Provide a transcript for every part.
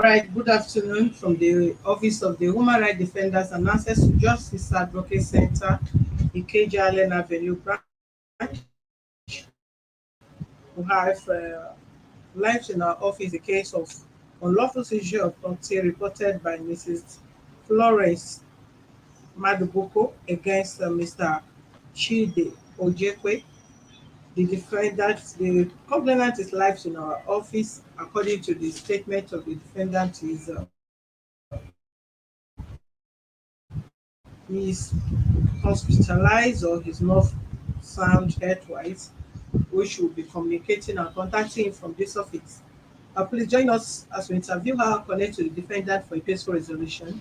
All right, good afternoon from the Office of the Human Rights Defenders and Access to Justice Advocate Center, Ikeja Allen Avenue branch. We have live in our office a case of unlawful seizure of property reported by Mrs. Florence Maduboko against Mr. CHUDE OJEKWE. The complainant is live in our office. According to the statement of the defendant, he's hospitalized or he's not sound health-wise, which will be communicating and contacting him from this office. Please join us as we interview her, connect to the defendant for a peaceful resolution.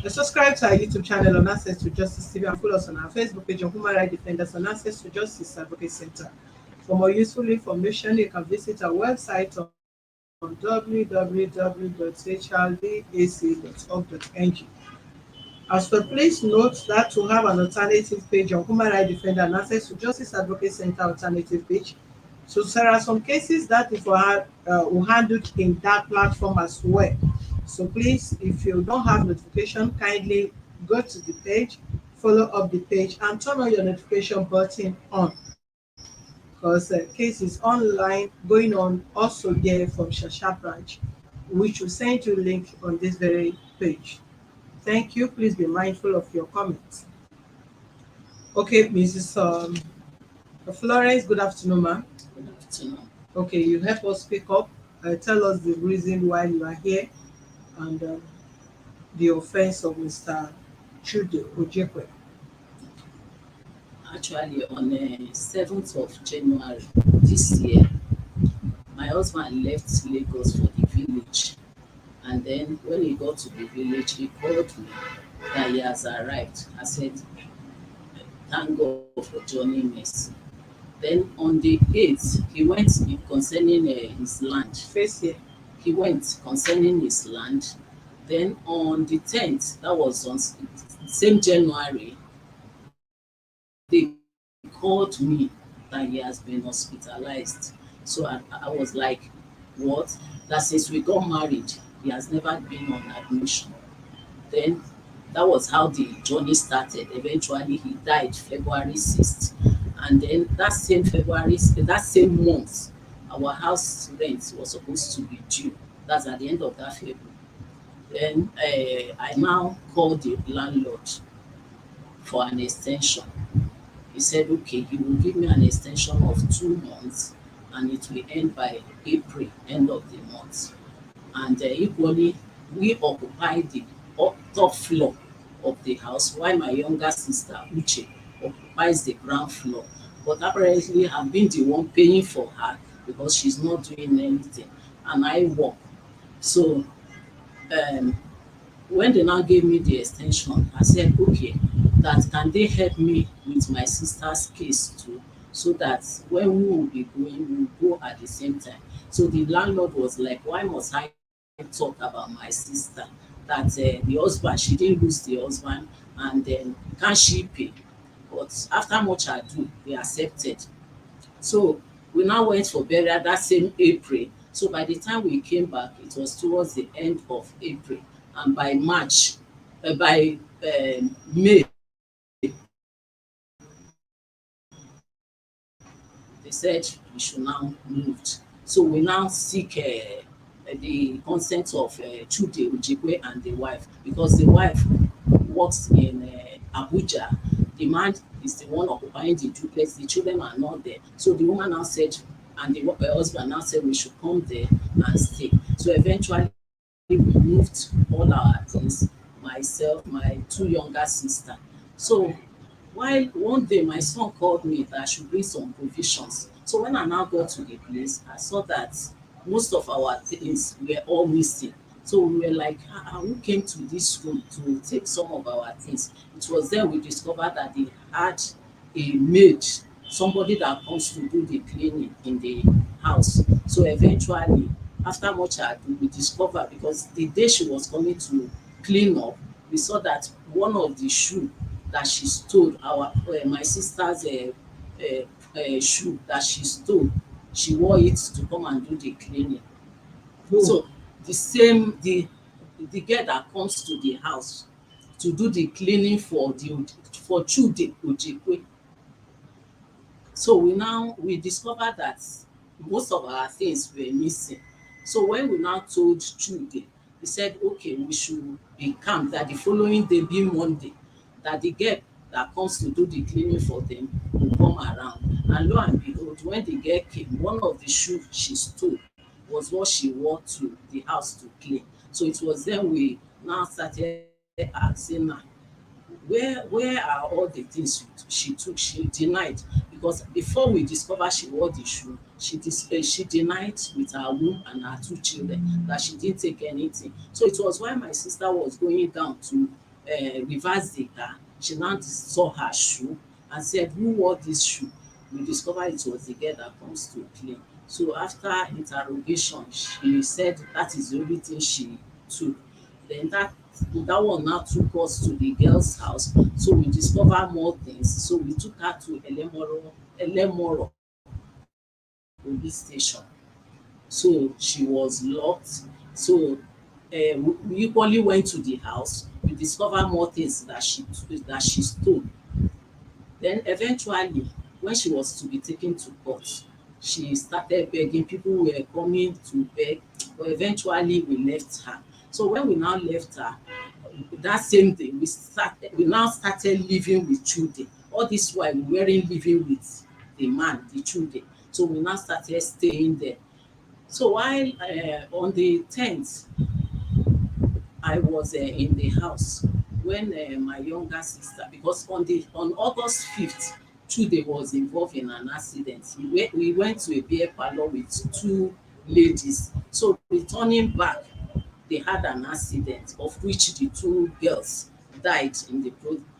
Subscribe to our YouTube channel on Access to Justice TV and follow us on our Facebook page on Human Rights Defenders on Access to Justice Advocate Center. For more useful information, you can visit our website on www.hrdac.org.ng. As well, please note that to have an alternative page on Human Rights Defender and Access to Justice Advocate Center alternative page. So there are some cases that if we handled in that platform as well. So please, if you don't have notification, kindly go to the page, follow up the page, and turn on your notification button on. Because case is online going on also there from Shasha branch, which will send you link on this very page. Thank you. Please be mindful of your comments. Okay, Mrs. Florence, good afternoon, ma'am. Good afternoon. Okay, you help us speak up. Tell us the reason why you are here and the offense of Mr. CHUDE OJEKWE. Actually, on the 7th of January this year, my husband left Lagos for the village. And then when he got to the village, he called me that he has arrived. I said, thank God for joining us. Then on the 8th, he went concerning his land. Face here. He went concerning his land. Then on the 10th, that was on same January, they called me that he has been hospitalized. So I was like, what? That since we got married, he has never been on admission. Then that was how the journey started. Eventually, he died February 6th. And then that same month, our house rent was supposed to be due. That's at the end of that February. Then I now called the landlord for an extension. He said, okay, he will give me an extension of 2 months and it will end by April, end of the month. And equally, we occupy the top floor of the house, while my younger sister, Uche, occupies the ground floor. But apparently, I've been the one paying for her because she's not doing anything, and I work. So when they now gave me the extension, I said, okay, that can they help me with my sister's case too, so that when we will be going, we will go at the same time. So the landlord was like, why must I talk about my sister? That the husband, she didn't lose the husband, and then can she pay? But after much ado, they accepted. So we now went for burial that same April. So by the time we came back, it was towards the end of April. And by May, they said we should now move. So we now seek the consent of CHUDE OJEKWE and the wife, because the wife works in Abuja. The man is the one occupying the duplex. The children are not there. So the woman now said, and the husband now said we should come there and stay. So eventually we moved all our things, myself, my 2 younger sisters. So while one day my son called me that I should bring some provisions. So when I now got to the place, I saw that most of our things were all missing. So we were like, who came to this room to take some of our things? It was then we discovered that they had a maid, somebody that comes to do the cleaning in the house. So eventually, after much ado, we discovered, because the day she was coming to clean up, we saw that one of the shoe that she stole, my sister's shoe that she stole, she wore it to come and do the cleaning. Who? So the same the girl that comes to the house to do the cleaning for for CHUDE OJEKWE. So we discovered that most of our things were missing. So when we now told CHUDE, he said, okay, we should be calm, that the following day, being Monday, that the girl that comes to do the cleaning for them will come around. And lo and behold, when the girl came, one of the shoes she stole was what she wore to the house to clean. So it was then we now started asking her, where are all the things she took? She denied, because before we discover she wore the shoe, she denied with her womb and her two children that she didn't take anything. So it was while my sister was going down to reverse the car, she now saw her shoe and said, who wore this shoe? We discovered it was the girl that comes to clean. So after interrogation, she said that is the only thing she took. Then that one now took us to the girl's house. So we discovered more things. So we took her to Elemoro police station. So she was locked. So we equally went to the house. We discovered more things that she stole. Then eventually, when she was to be taken to court, she started begging. People were coming to beg, but eventually we left her. So when we now left her, that same day we now started living with CHUDE. All this while we weren't living with the man, the CHUDE. So we now started staying there. So while on the 10th, I was in the house when my younger sister, because on August 5th, CHUDE was involved in an accident. We went to a beer parlor with two ladies. So returning back, they had an accident of which the two girls died in the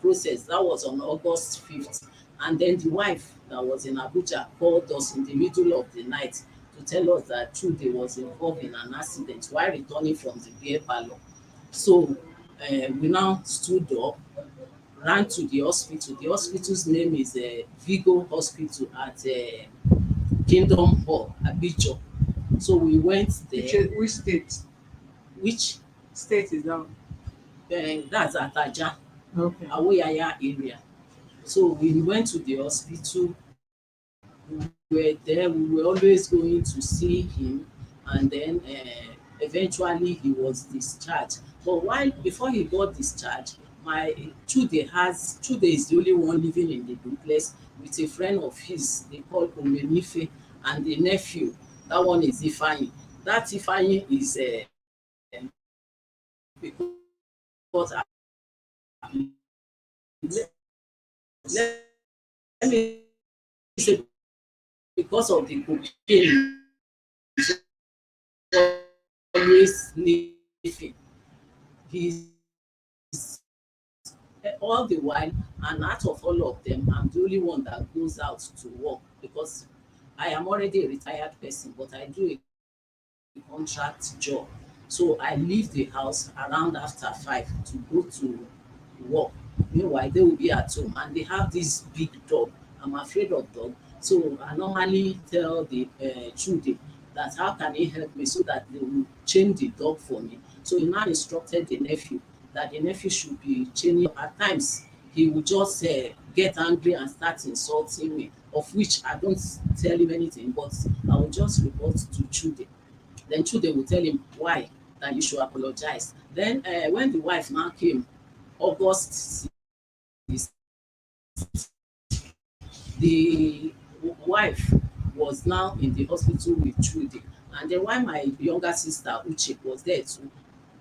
process. That was on August 5th. And then the wife that was in Abuja called us in the middle of the night to tell us that CHUDE was involved in an accident while returning from the beer parlor. So we now stood up, ran to the hospital. The hospital's name is Vigo Hospital at Kingdom Hall, Abidjan. So we went there. Which state? Which State is that? that's at Aja, Okay. Awoyaya area. So we went to the hospital. We were there. We were always going to see him, and then eventually he was discharged. But while before he got discharged, my CHUDE is the only one living in the duplex with a friend of his. They call Omenife, and the nephew. That one is Ifeanyi. That Ifeanyi is because let, let me say, because of the cocaine always sniffing. He's all the while, and out of all of them, I'm the only one that goes out to work because I am already a retired person, but I do a contract job. So I leave the house around after 5 to go to work. Meanwhile, they will be at home and they have this big dog. I'm afraid of dog. So I normally tell the CHUDE that how can he help me so that they will chain the dog for me. So he now instructed the nephew that the nephew should be chaining. At times, he will just get angry and start insulting me, of which I don't tell him anything, but I will just report to CHUDE. Then CHUDE will tell him why that you should apologize. Then when the wife now came, August, the wife was now in the hospital with CHUDE. And then while my younger sister Uche was there too,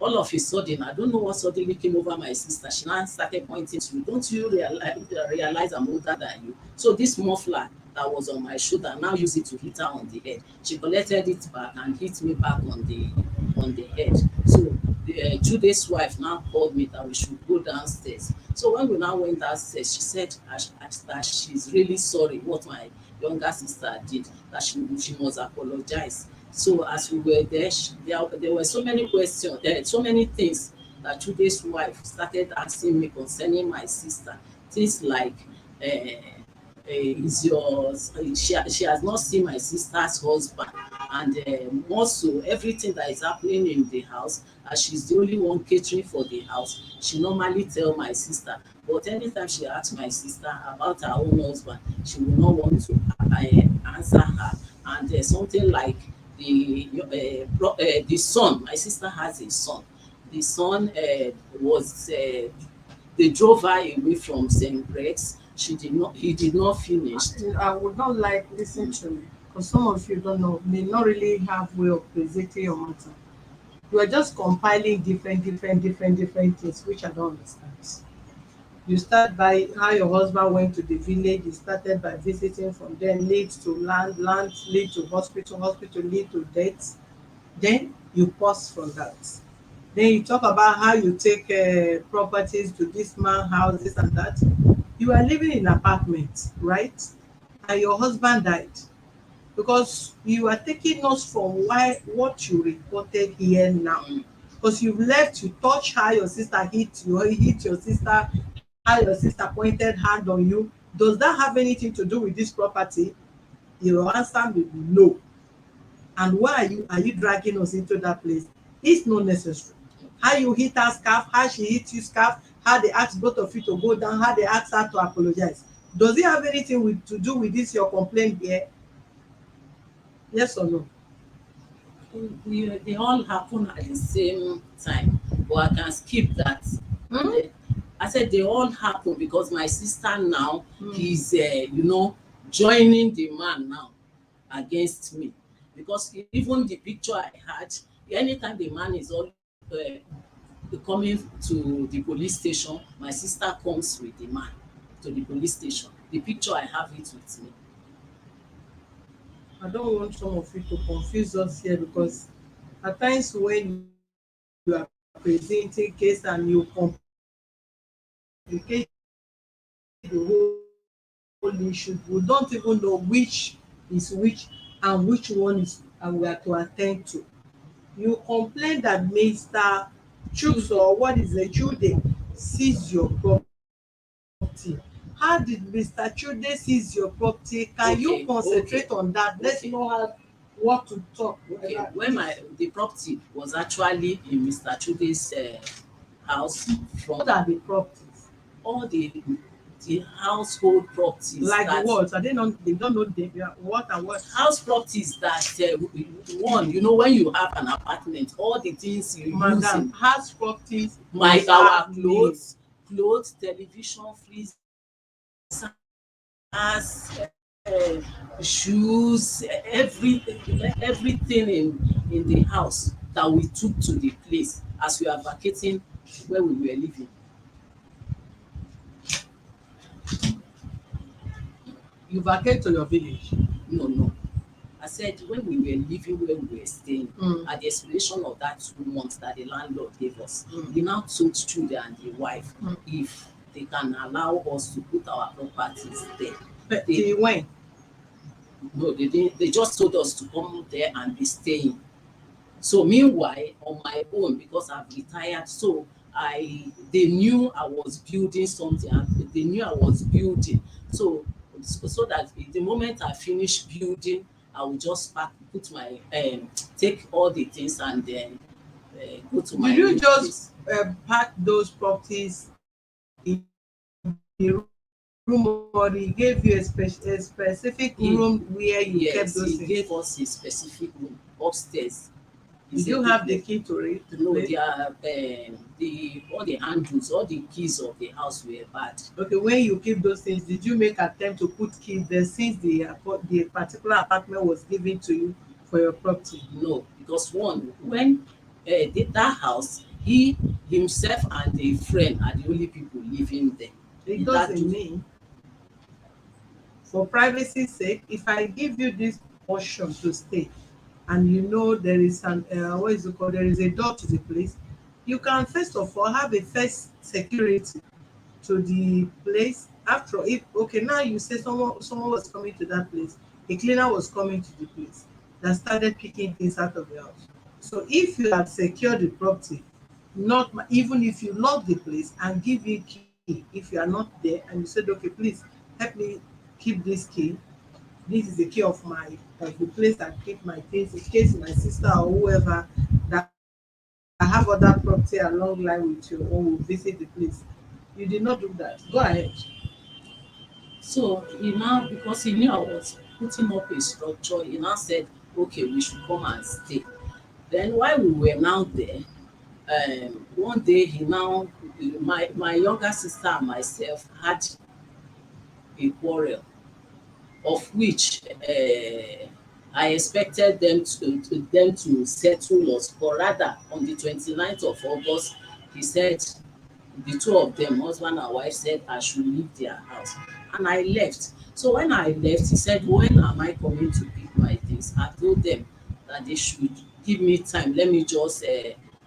all of a sudden, I don't know what suddenly came over my sister. She now started pointing to me. Don't you realize I'm older than you? So this muffler that was on my shoulder, now use it to hit her on the head. She collected it back and hit me back on the head. So the CHUDE's wife now called me that we should go downstairs. So when we now went downstairs, she said that she's really sorry what my younger sister did, that she must apologize. So as we were there, there were so many questions, so many things that CHUDE's wife started asking me concerning my sister. Things like, is yours? She has not seen my sister's husband. and more so everything that is happening in the house, as she's the only one catering for the house, she normally tell my sister. But anytime she asks my sister about her own husband, she will not want to answer her. And something like the son, my sister has a son. The son was they drove her away from St. Greg's. He did not finish. I would not like listen to me because some of you don't know, may not really have way of presenting your matter. You are just compiling different things which I don't understand. You start by how your husband went to the village. You started by visiting, from then leads to land lead to hospital lead to death. Then you pause from that. Then you talk about how you take properties to this man house, this and that. You are living in apartment, right? And your husband died because you are taking us from what you reported here now. Because you left, you touch how your sister hit your sister, how your sister pointed hand on you. Does that have anything to do with this property? Your answer may be no. And why are you dragging us into that place? It's not necessary. How you hit her scarf, how she hit you scarf, how they ask both of you to go down, how they ask her to apologize. Does it have anything to do with this your complaint here? Yes or no? They all happen at the same time, but I can skip that. I said they all happen because my sister now is, joining the man now against me. Because even the picture I had, anytime the man is all coming to the police station, my sister comes with the man to the police station. The picture I have it with me. I don't want some of you to confuse us here because at times when you are presenting case and you complicate the whole issue, we don't even know which is which and which one is and we are to attend to. You complain that Mr. Chooks or what is the CHUDE seize your property. How did Mr. CHUDE seize your property? Can you concentrate on that? Let's know what to talk. Okay, when the property was actually in Mr. Chude's house, from What are the properties? all the household properties, Like that what? They don't know what and what. house properties that one, when you have an apartment, all the things you use Madam, in house properties our have clothes, television, freezer, shoes, everything in the house that we took to the place as we are vacating where we were living. You vacate to your village. No. I said when we were living where we were staying, at the expiration of that 2 months that the landlord gave us, we now told CHUDE and the wife if they can allow us to put our properties there. But till when? No, they didn't. They just told us to come there and be staying. So meanwhile, on my own, because I've retired, so they knew I was building something, and they knew I was building. So that the moment I finish building, I will just put my take all the things and then go to my. Did you new just place. pack those properties in the room, or he gave you a specific room where you kept those Yes, he things? gave us a specific room upstairs. Did you have the key to it? No, they are all the handles, all the keys of the house were bad. Okay, when you keep those things, did you make attempt to put keys there since the particular apartment was given to you for your property? No, because one, when that house, he himself and a friend are the only people living there. It doesn't mean, for privacy's sake, if I give you this portion to stay, and there is an what is it called? There is a door to the place. You can first of all have a first security to the place. After all, if okay, now you say someone was coming to that place, a cleaner was coming to the place that started picking things out of the house. So if you had secured the property, not even if you lock the place and give you key, if you are not there and you said, okay, please help me keep this key, this is the key of the place I keep my things in case my sister or whoever that have other property along line with your own will visit the place. You did not do that. Go ahead. So he now, because he knew I was putting up a structure, he now said, okay, we should come and stay. Then while we were now there, one day he now, my younger sister and myself had a quarrel, of which I expected them to settle us, but rather on the 29th of August, he said, the two of them, husband and wife, said I should leave their house. And I left. So when I left, he said, when am I coming to pick my things? I told them that they should give me time. Let me just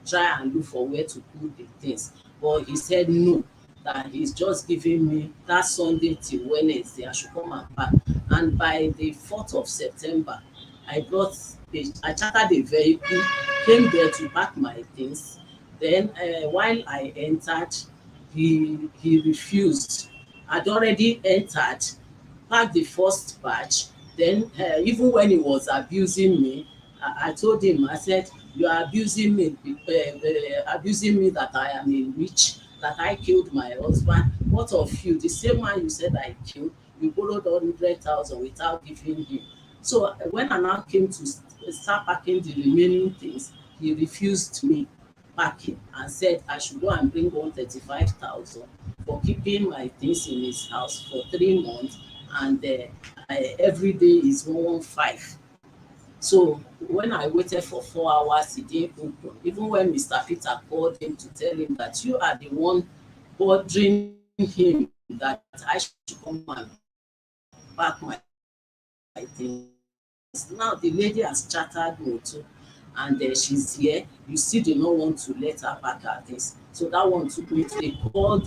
try and look for where to put the things. But he said no, that he's just giving me that Sunday till Wednesday. I should come and pack. And by the 4th of September, I chartered a vehicle, came there to pack my things. Then while I entered, he refused. I'd already entered, packed the first batch. Then even when he was abusing me, I told him, I said, you are abusing me that I am a witch, that I killed my husband. What of you? The same man you said I killed, you borrowed 100,000 without giving him. So when I now came to start packing the remaining things, he refused me packing and said I should go and bring 135,000 for keeping my things in his house for 3 months, and every day is 115. So when I waited for 4 hours, he didn't open. Even when Mr. Peter called him to tell him that you are the one bothering him, that I should come and pack my things. Now the lady has chattered me too, and she's here. You still do not want to let her pack her things. So that one took me to, they called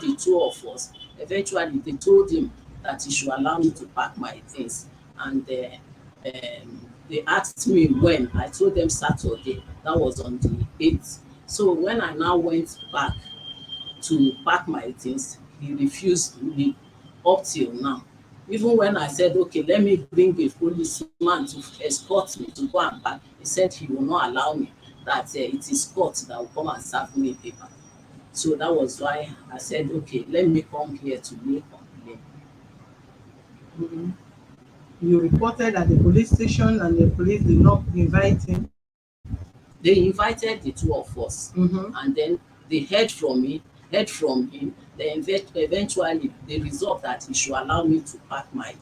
the two of us. Eventually they told him that he should allow me to pack my things. And they asked me when. I told them Saturday. That was on the 8th. So when I now went back to pack my things, he refused me up till now. Even when I said, okay, let me bring a policeman to escort me to go and pack, he said he will not allow me, that it is court that will come and serve me paper. So that was why I said, okay, let me come here to make complaint. Mhm. You reported at the police station and the police did not invite him. They invited the two of us, Mm-hmm. and then they heard from him. Then eventually they resolved that he should allow me to pack my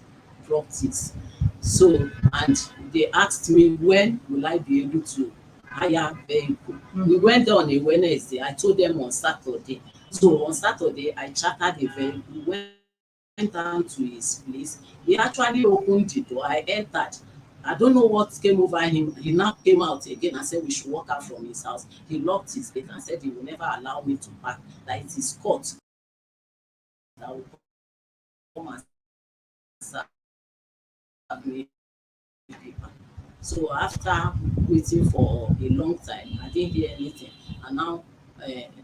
properties. So, and they asked me when will I be able to hire vehicle. We Mm-hmm. went there on a Wednesday. I told them on Saturday. So on Saturday I chartered a vehicle, went down to his place. He actually opened the door. I entered. I don't know what came over him. He now came out again and said we should walk out from his house. He locked his gate and said he will never allow me to park, that it is court that will come and serve me paper. So after waiting for a long time, I didn't hear anything. And now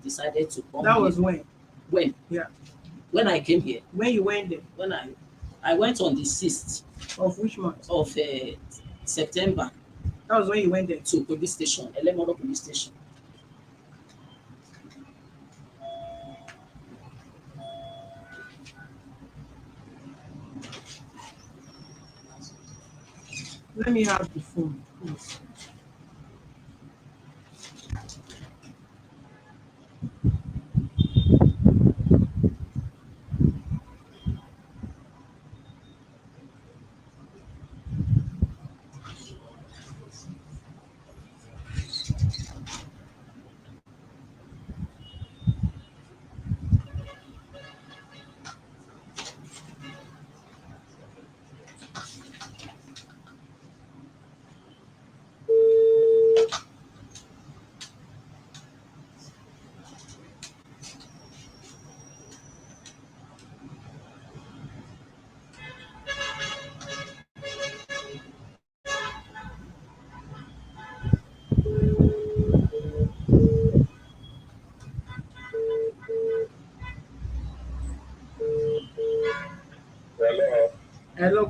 decided to come here. That was when. When Yeah. when I came here, When you went there. when I went on the 6th Of which month? of September That was when you went there. to police station, Elemoro police station. Let me have the phone, please.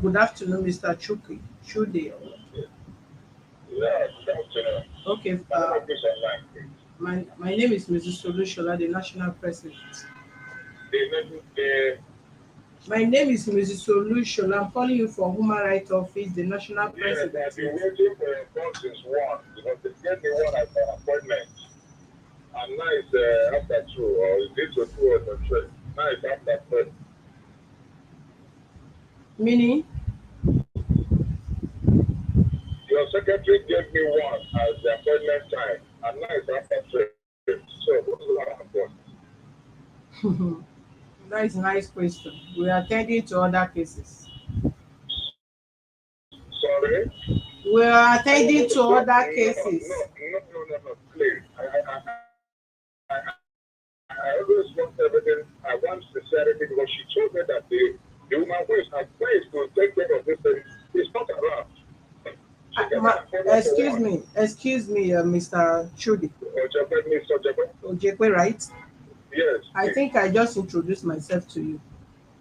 good afternoon, Mr. CHUDE. Yeah, good afternoon. Okay, My name is online, please. my name is Mrs. Solushola, the national president. The My name is Mrs. Solushola. I'm calling you from Human Rights Office, the national yes, president. I've been waiting for a call since one because they gave me one at an appointment. And now it's after two, or is it to two or to three? Now it's after three. Meaning, Your secretary gave me one as the appointment time, and now it's after three. So what's going on? that is a nice question. We are attending to other cases. Sorry? We are attending to No, other cases. no, please. I always want everything. I want sincerity because she told me that the woman who is advised to take care of this thing is not around. Excuse me, Mr. CHUDE. OJEKWE, right? Yes. I think I just introduced myself to you,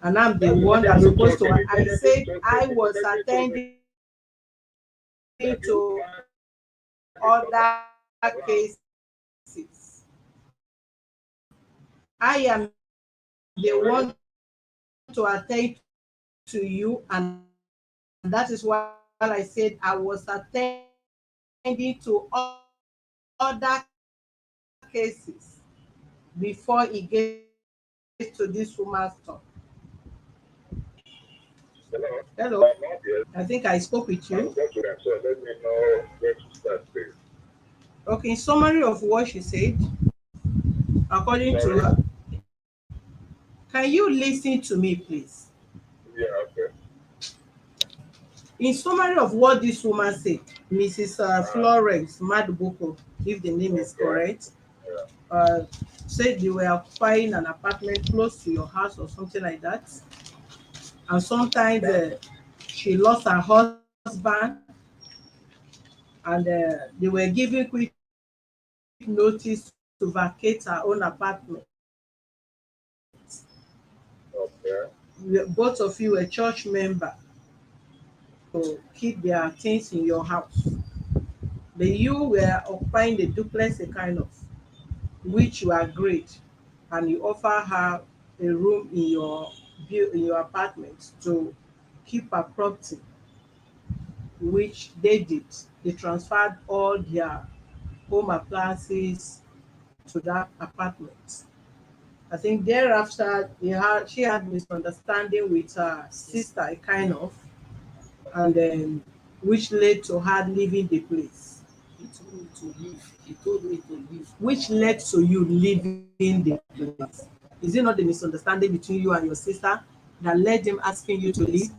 and I'm the one that's supposed to. I said I was attending to other cases. I am the one to attend to you, and that is why I said I was attending to other cases before it gets to this woman's talk. Hello. Hello. I'm not here. I think I spoke with I'm you. going to them, so let me know where to start, please. Okay, in summary of what she said, according to Sorry? her, can you listen to me, please? Yeah, okay. In summary of what this woman said, Mrs. Florence Madbuko, if the name is correct, Yeah. said they were occupying an apartment close to your house or something like that. And sometimes she lost her husband, and they were giving quick notice to vacate her own apartment. Okay. Both of you were church member to keep their things in your house. But you were occupying the duplex, a kind of, which you agreed, and you offer her a room in your apartment to keep her property, which they did. They transferred all their home appliances to that apartment. I think thereafter she had misunderstanding with her sister, a kind of, and then which led to her leaving the place. He told me to leave. He told me to leave. Which led to you leaving the place. Is it not the misunderstanding between you and your sister that led him asking you to leave?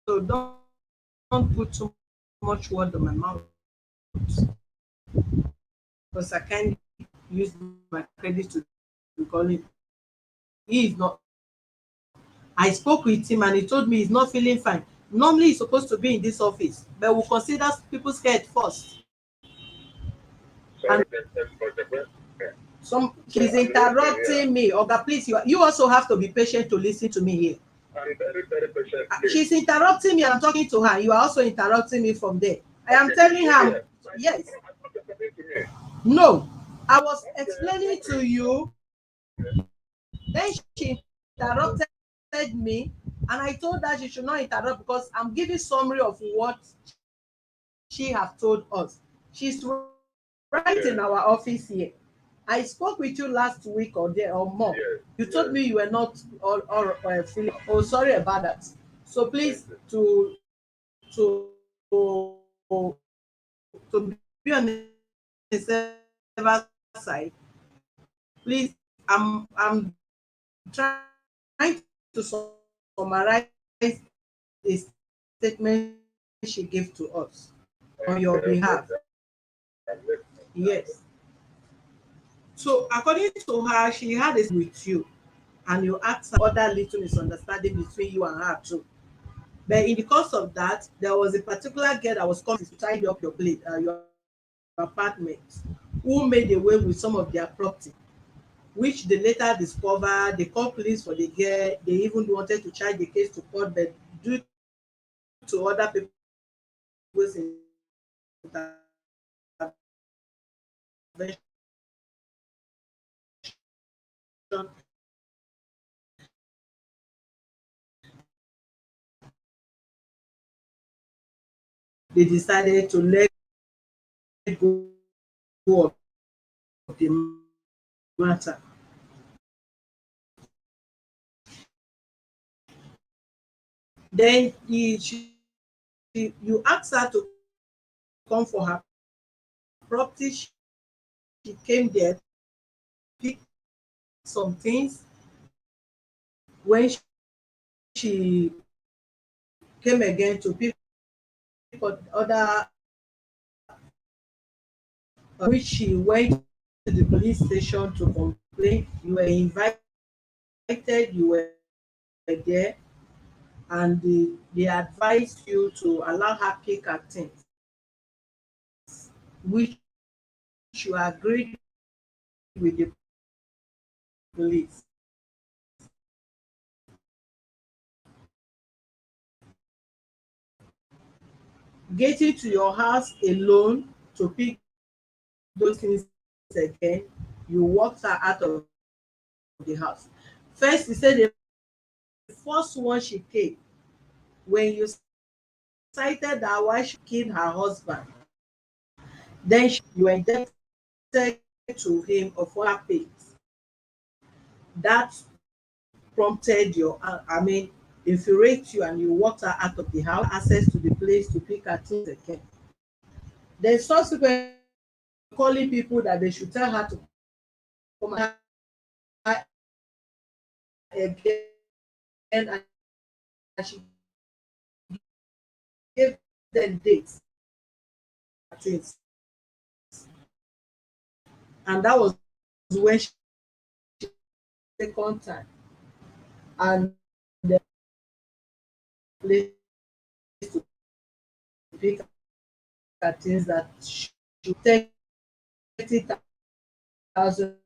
So don't put too much word on my mouth, because I can't use my credit to call it. He is not. I spoke with him and he told me he's not feeling fine. Normally he's supposed to be in this office, but we'll consider people's head first. Sorry, She's interrupting me. Oga, please, you also have to be patient to listen to me here. I'm very, very patient. She's interrupting me and I'm talking to her. You are also interrupting me from there. I am telling her, yes. No, I was explaining to you. Then she interrupted me, and I told her she should not interrupt because I'm giving summary of what she has told us. She's right in our office here. I spoke with you last week or more. You told me you were not feeling. Oh, sorry about that. So please to to be on the safer side. Please, I'm trying to summarize the statement she gave to us on your behalf. Yes. So according to her, she had this with you, and you asked her other little misunderstanding between you and her too. But in the course of that, there was a particular girl that was coming to tidy up your apartment, who made away with some of their property. which they later discovered. They called police for the girl. They even wanted to charge the case to court, but due to other people's intervention, they decided to let go of the matter. Then you asked her to come for her property. She came there, picked some things. When she came again to pick other, which she went to the police station to complain. You were invited, you were there, and they advised you to allow her pick her things, which you agreed with the police. Getting to your house alone to pick those things again, you walked her out of the house. First, he said the first one she came, when you cited that why she killed her husband, then you were indebted to him of what paid. That prompted your, infuriate you, and you walked her out of the house, access to the place to pick her things again. Then subsequently calling people that they should tell her to come again, and she gave them dates, things, and that was when she second time, and the place to pick her things that should take 30,000.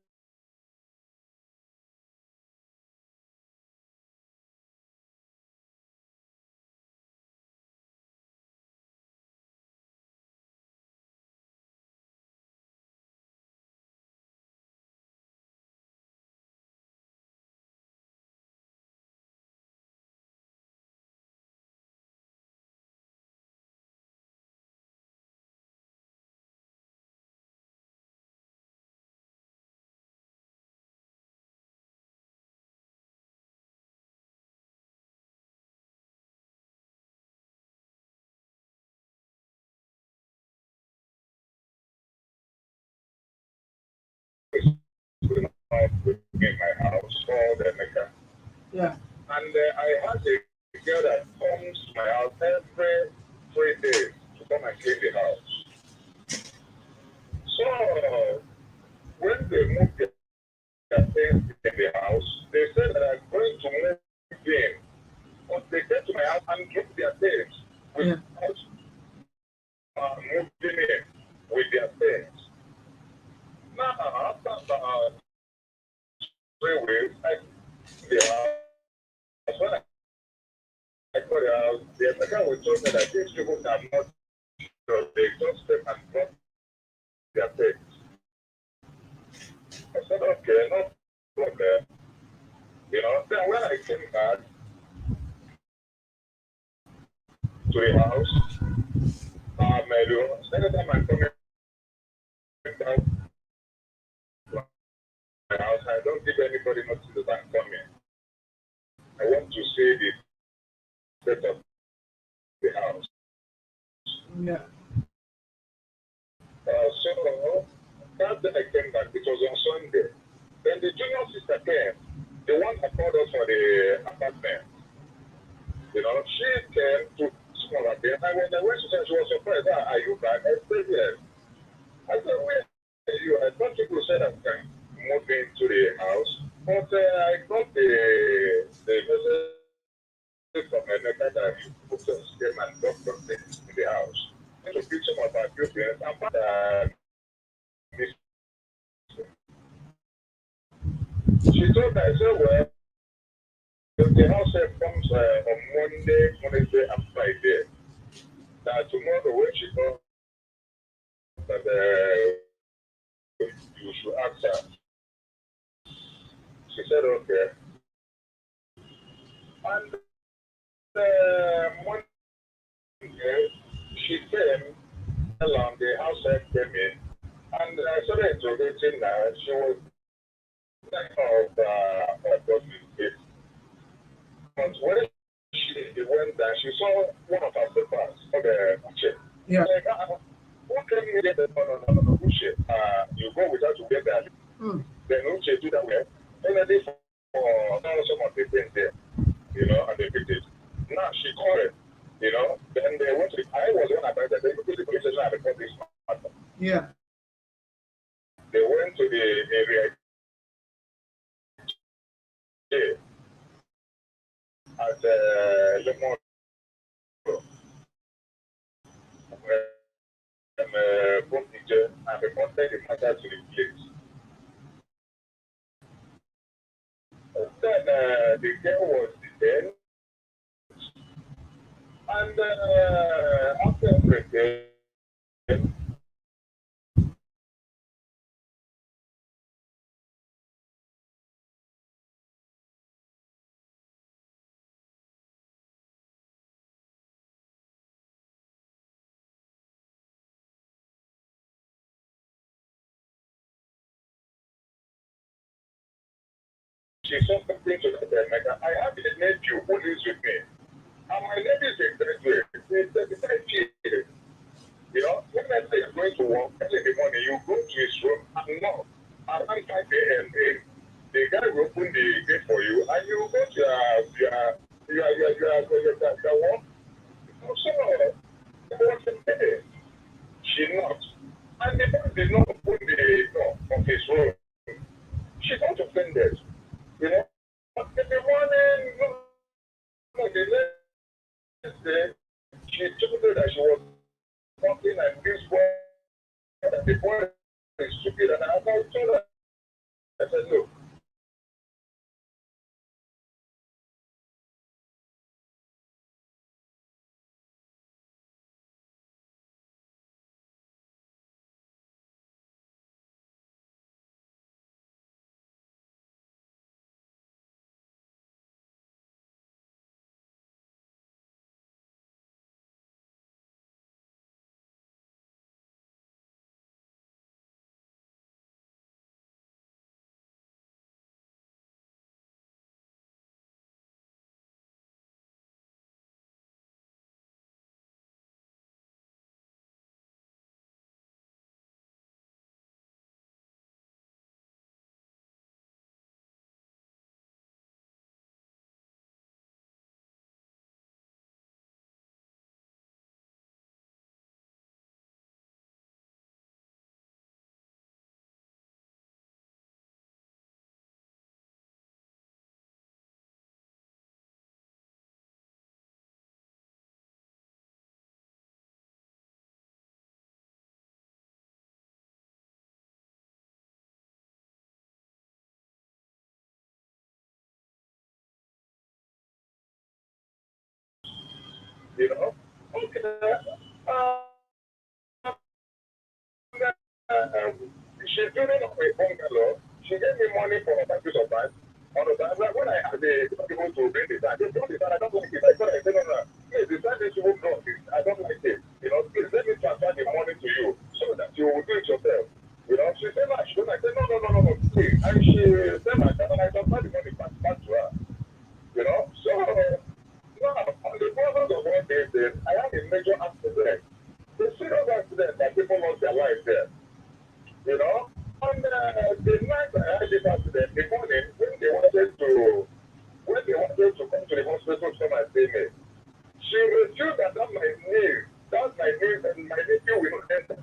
In my house called Emeka. Yeah. And I had a girl that comes to my house every 3 days to come and clean the house. So when they moved their things in the house, they said that I'm going to move in. But they came to my house and kept their things without moving in with their things. Now, after 3 weeks, the house, when I got the house, the American was told me that these people cannot, so they just step and drop their things. I said, okay, no problem. Then when I came back to the house, second time I'm coming down to my house, I don't give anybody notice that I'm coming. I want to see the state of the house. Yeah. So that day I came back, it was on Sunday. Then the junior sister came, the one that called us for the apartment. She came to small again. And when I went to she was surprised. Are you back? I said, yes. I said, where are you? I thought people said I can move into the house. But I got the message from Emeka that you put us came and dropped something in the house. To pick some of our children and well, the house help comes on Monday, Wednesday, and Friday. That tomorrow when she comes, that you should ask her. She said, okay. And Monday, she came along, the house help came in, and I started interrogating her. She was of case. But when she went there, she saw one of her papers on the chair. Yeah. Like, who can you get the no, Uche? You go without to get that. Then Uche do that way. And then they for some of the things there, and they picked it. Now she called it, then they went to, I was one about that, they go to the police station and report this matter. Yeah. They went to the area at Lemon, both teacher and reported the matter to the police. Then the girl was detained, and after everything, she saw something to the matter. I have a nephew who lives with me, and my nephew is a graduate. He's 35 years. When I say you're going to work early in the morning, you go to his room and knock around 5 a.m. The guy will open the gate for you, and you go to your work. So, it was a day. She knocked, and the boy did not open the door of his room. She got offended. But in the morning, the next day, she told her that she was talking and this boy, that the boy is stupid, and I told her, I said, no. Okay. She's doing it on a bungalow. She gave me money for a package of that. On the time, when I had the people to bring the time, they told me that I don't like it. I said, no. Please, the time you will block it. I don't like it. Please let me transfer the money to you so that you will do it yourself. She said, no, she don't. I said, no, please. And she said, and I transferred the money back to her. So now, on the process of what they did, I had a major accident. The serious accident that people lost their lives there. And the night I had this accident, the morning, when they wanted to come to the hospital to come and see me, she refused that my niece, and my nephew will not enter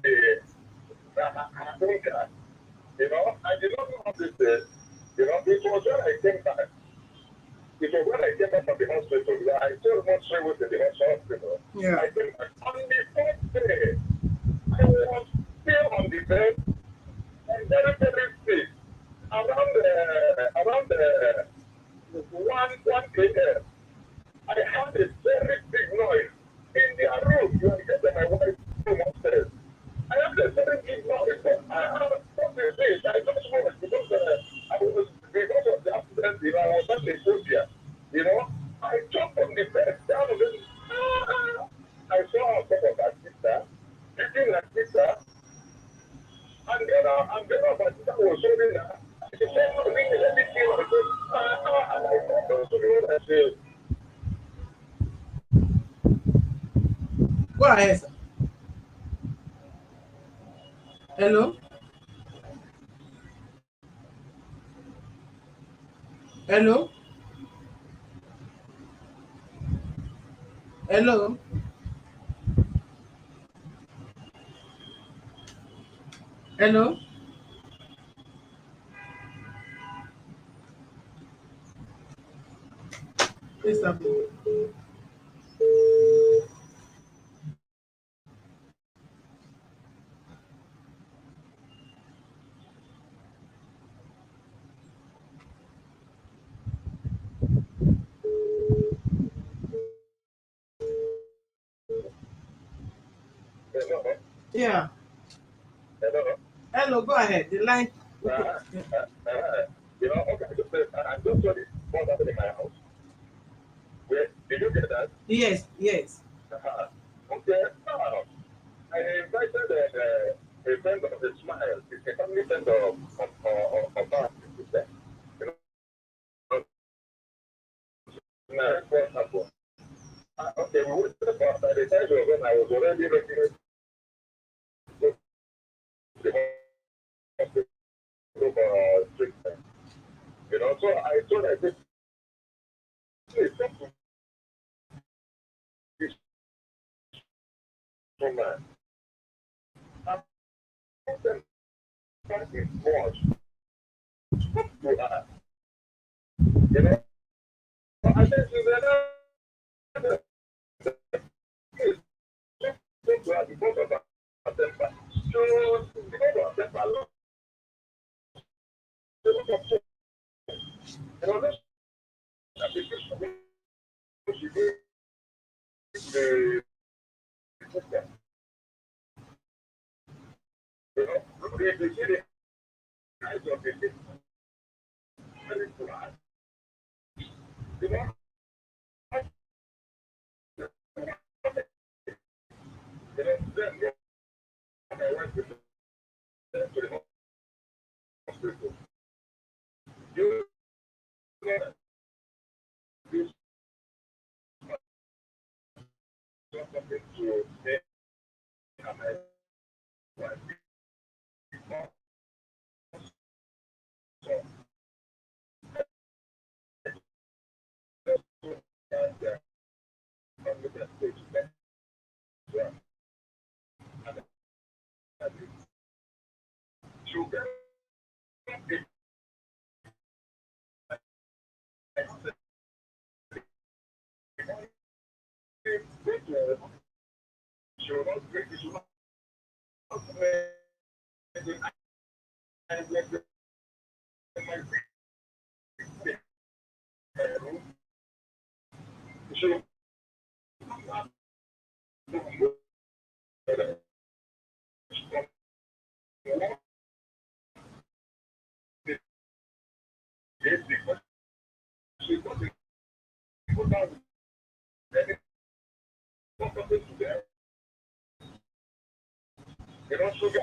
her own car. I did not know how this is. It was when I came back. It was when I came back from the hospital. I still not sure was in the hospital. Yeah. I came back on the fourth day. I was still on the bed and very, very sick. Around sorry now. I said, no, really, let me feel because I don't know what I feel. Go ahead, sir. Hello? Hello? Hello? Hello? Please stop it. Hello? Yeah. Hello? Hello, go ahead. The line. You know, okay, I just said, I just saw this what happened in my house. Where, did you get that? Yes, yes. Okay, I invited a friend of a smile. It's a family friend of ours. You know, what happened? Okay, we went to the bar. By the time we were gone, I was already ready to go to the hospital for treatment. You know, so I told her, I said, please come to this woman. I'm not much to her. You know, I said, she's another. Please, talk to her because of her temper. So, because of her temper, you know, let's application she did the system. You know, they see the eyes of the system. Very glad. You know, you know, then I went to the hospital. You know, this was something to me and my wife. So, and from the stage, then, yeah, and sugar. It, she will not drink, she will not drink, and when my room, she will not drink, because she doesn't put down any something to them. You know, sugar.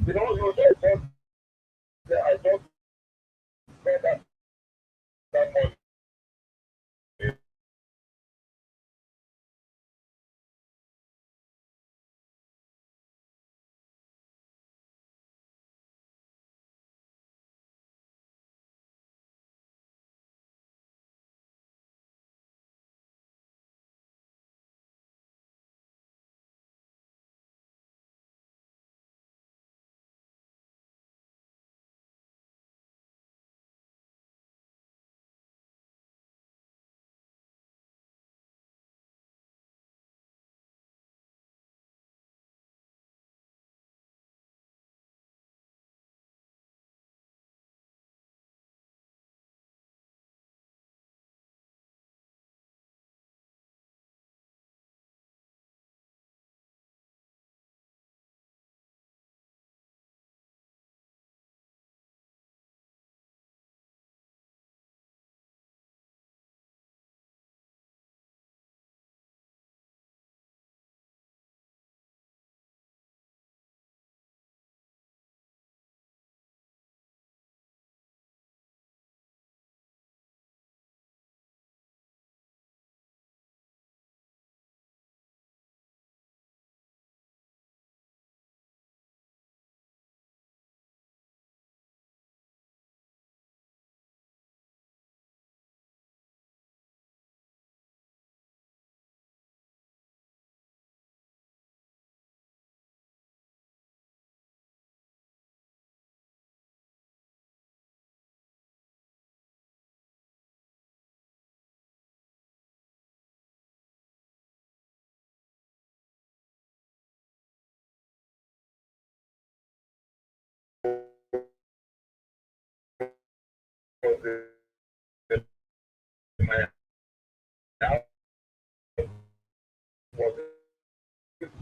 You know, I don't spend that much.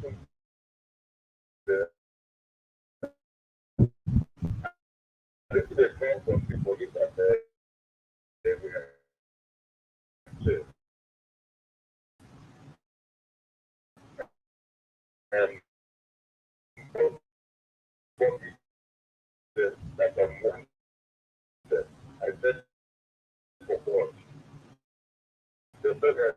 happened there. This is a call from the police that they were and that I'm wanted. I said for what? They said that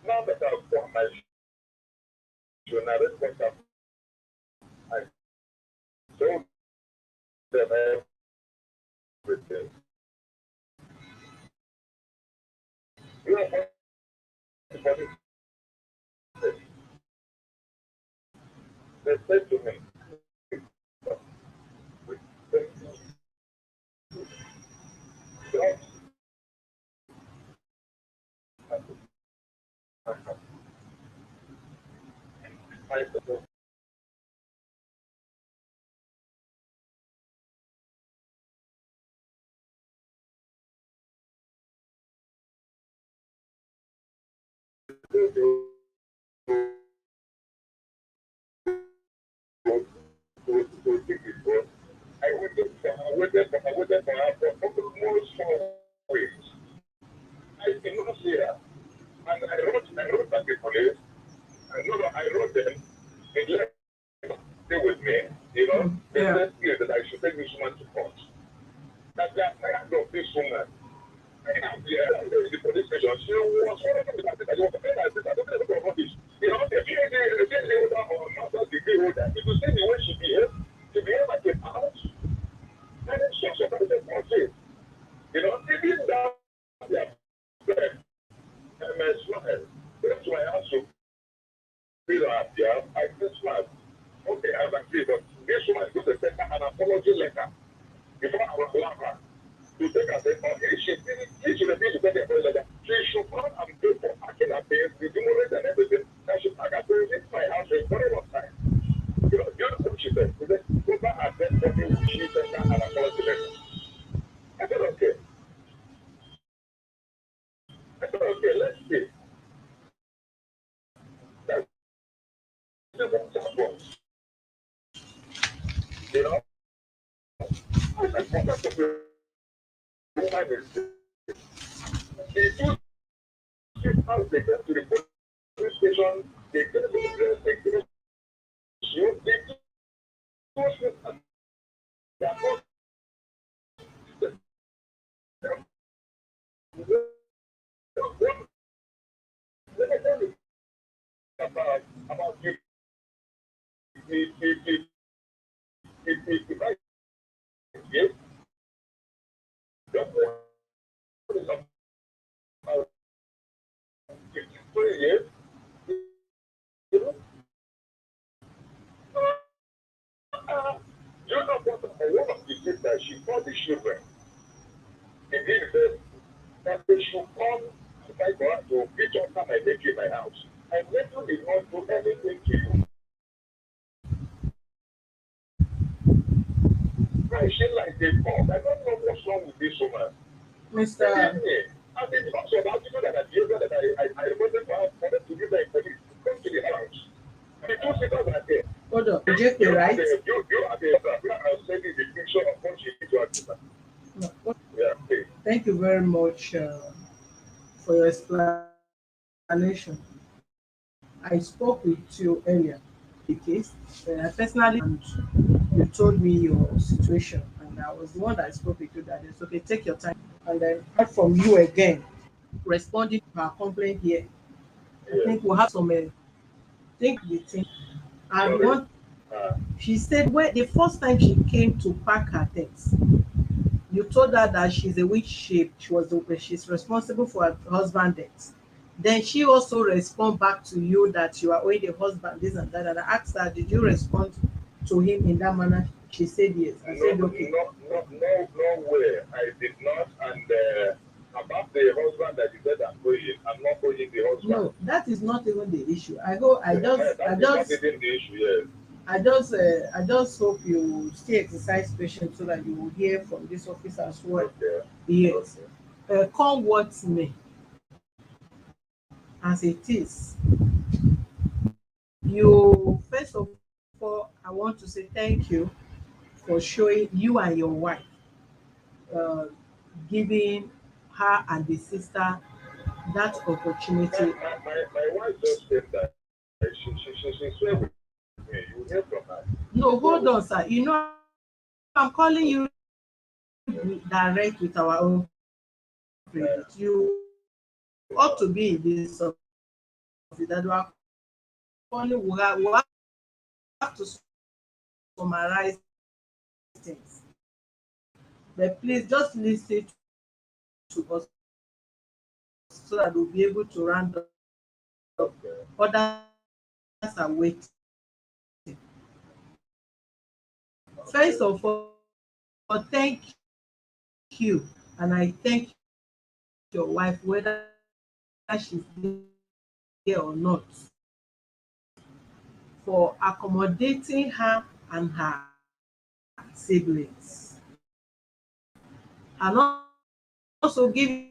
now that I've got my journalist, I told them everything. You know what? They said to me, I said, I waited for her for almost 4 weeks. I did not see her. And I wrote back the police. I wrote them. They left. Stay with me. They said that I should take this woman to court. That they are tired of this woman. The police station, she was one of the people that was offended. I don't know about this. The PhD holder or master's degree holder, if you see the way she behaved like a house. And then she was a even that they are bad. And I smile. That's why I asked you. I feel smart. Okay, I agree, but this woman is going to send an apology letter before I will allow her to take her say, okay, she should have been to take a apology letter. She should come and pay for packing her things, the demolition and everything. And she pack her things in my house for a very long time. You know what she said? She said, go back and then she sent her an apology letter. I said, okay. Let's see. That's the one that I think that's the woman is. They do how they get to the police station, they get to the station, they do they are not let me tell you about the right yes. That was about 53 years. You know what? One of the things that she told the children, indeed, said that they should come and try to beat up my baby in my house. And nephew did not do anything to you. I feel like they come. I don't know what's wrong with this woman. Mr. And it's also about people that are children that I wanted for them to give their police come to the house. The two sisters are there. Hold on, OJEKWE, right? You are the I'm sending the picture of what she did to her sister. No. Yeah, please. Thank you very much for your explanation. I spoke with you earlier, the case. I personally, and you told me your situation, and I was the one that spoke with you that it's okay, take your time. And then heard from you again, responding to her complaint here. I think we'll have some think with him. And one, she said, when the first time she came to pack her things, you told her that she's a witch sheep. She's responsible for her husband's death. Then she also respond back to you that you are owing the husband this and that. And I asked her, did you respond to him in that manner? She said yes. I said okay. No way. I did not. And about the husband that you said I'm not owing the husband. No, that is not even the issue. I go. I just. That I is not just. even the issue, yes. I just hope you still exercise patience so that you will hear from this office as well. Okay. Yes. Okay. Come what may, as it is. You first of all, I want to say thank you for showing you and your wife, uh, giving her and the sister that opportunity. My wife just said that she swear with me. You hear from her. No, hold on, sir. You know, I'm calling you direct with our own credit. You ought to be in this office that we are calling. We have to summarize things. But please just listen to us so that we'll be able to round up. Others are waiting. First of all, thank you, and I thank your wife, whether she's here or not, for accommodating her and her siblings, and also giving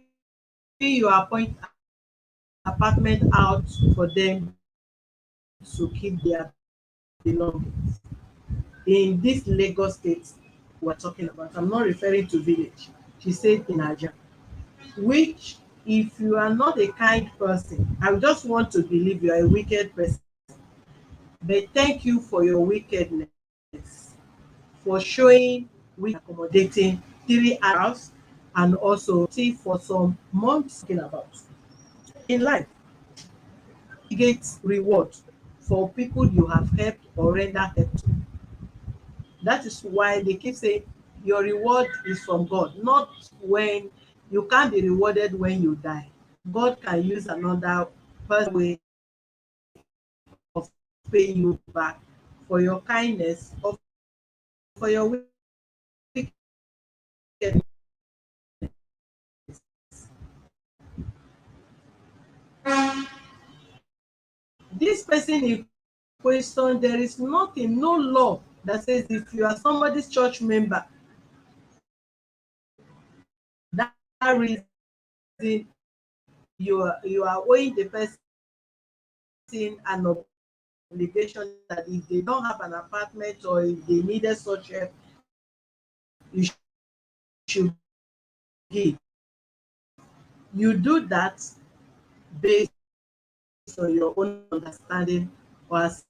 you apartment out for them to keep their belongings in this Lagos state we're talking about. I'm not referring to village. She said in Nigeria, which if you are not a kind person, I just want to believe you are a wicked person. But thank you for your wickedness, for showing we accommodating 3 hours, and also see for some months talking about in life. You get reward for people you have helped or render help to. That is why they keep saying your reward is from God, not when you can't be rewarded when you die. God can use another person way of paying you back for your kindness or for your wickedness. This person in question, there is nothing, no law that says if you are somebody's church member, that reason you are owing the person an obligation that if they don't have an apartment or if they needed such help, you should give. You do that based on your own understanding, or as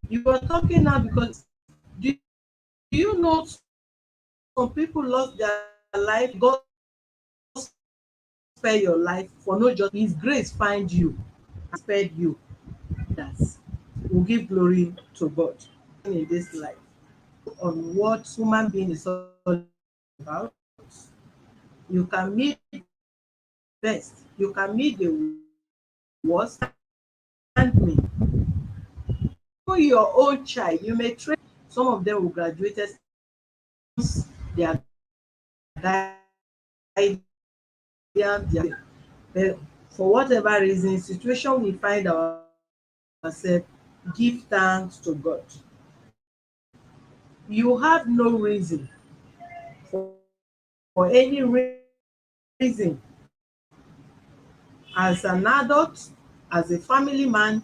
you are talking now, because do you know some people lost their life? God spare your life for no just his grace find you and spared you. That will give glory to God in this life. On what human being is all about, you can meet best, you can meet the worst, and me. For your own child, you may train. Some of them will graduate, they are guiding, but for whatever reason, situation we find ourselves, give thanks to God. You have no reason for, any reason, as an adult, as a family man,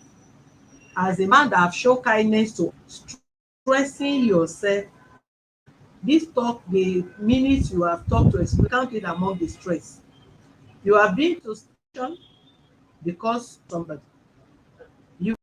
as a man that have shown kindness to stressing yourself. This talk, the minutes you have talked to explain, count it among the stress. You have been to station because somebody. You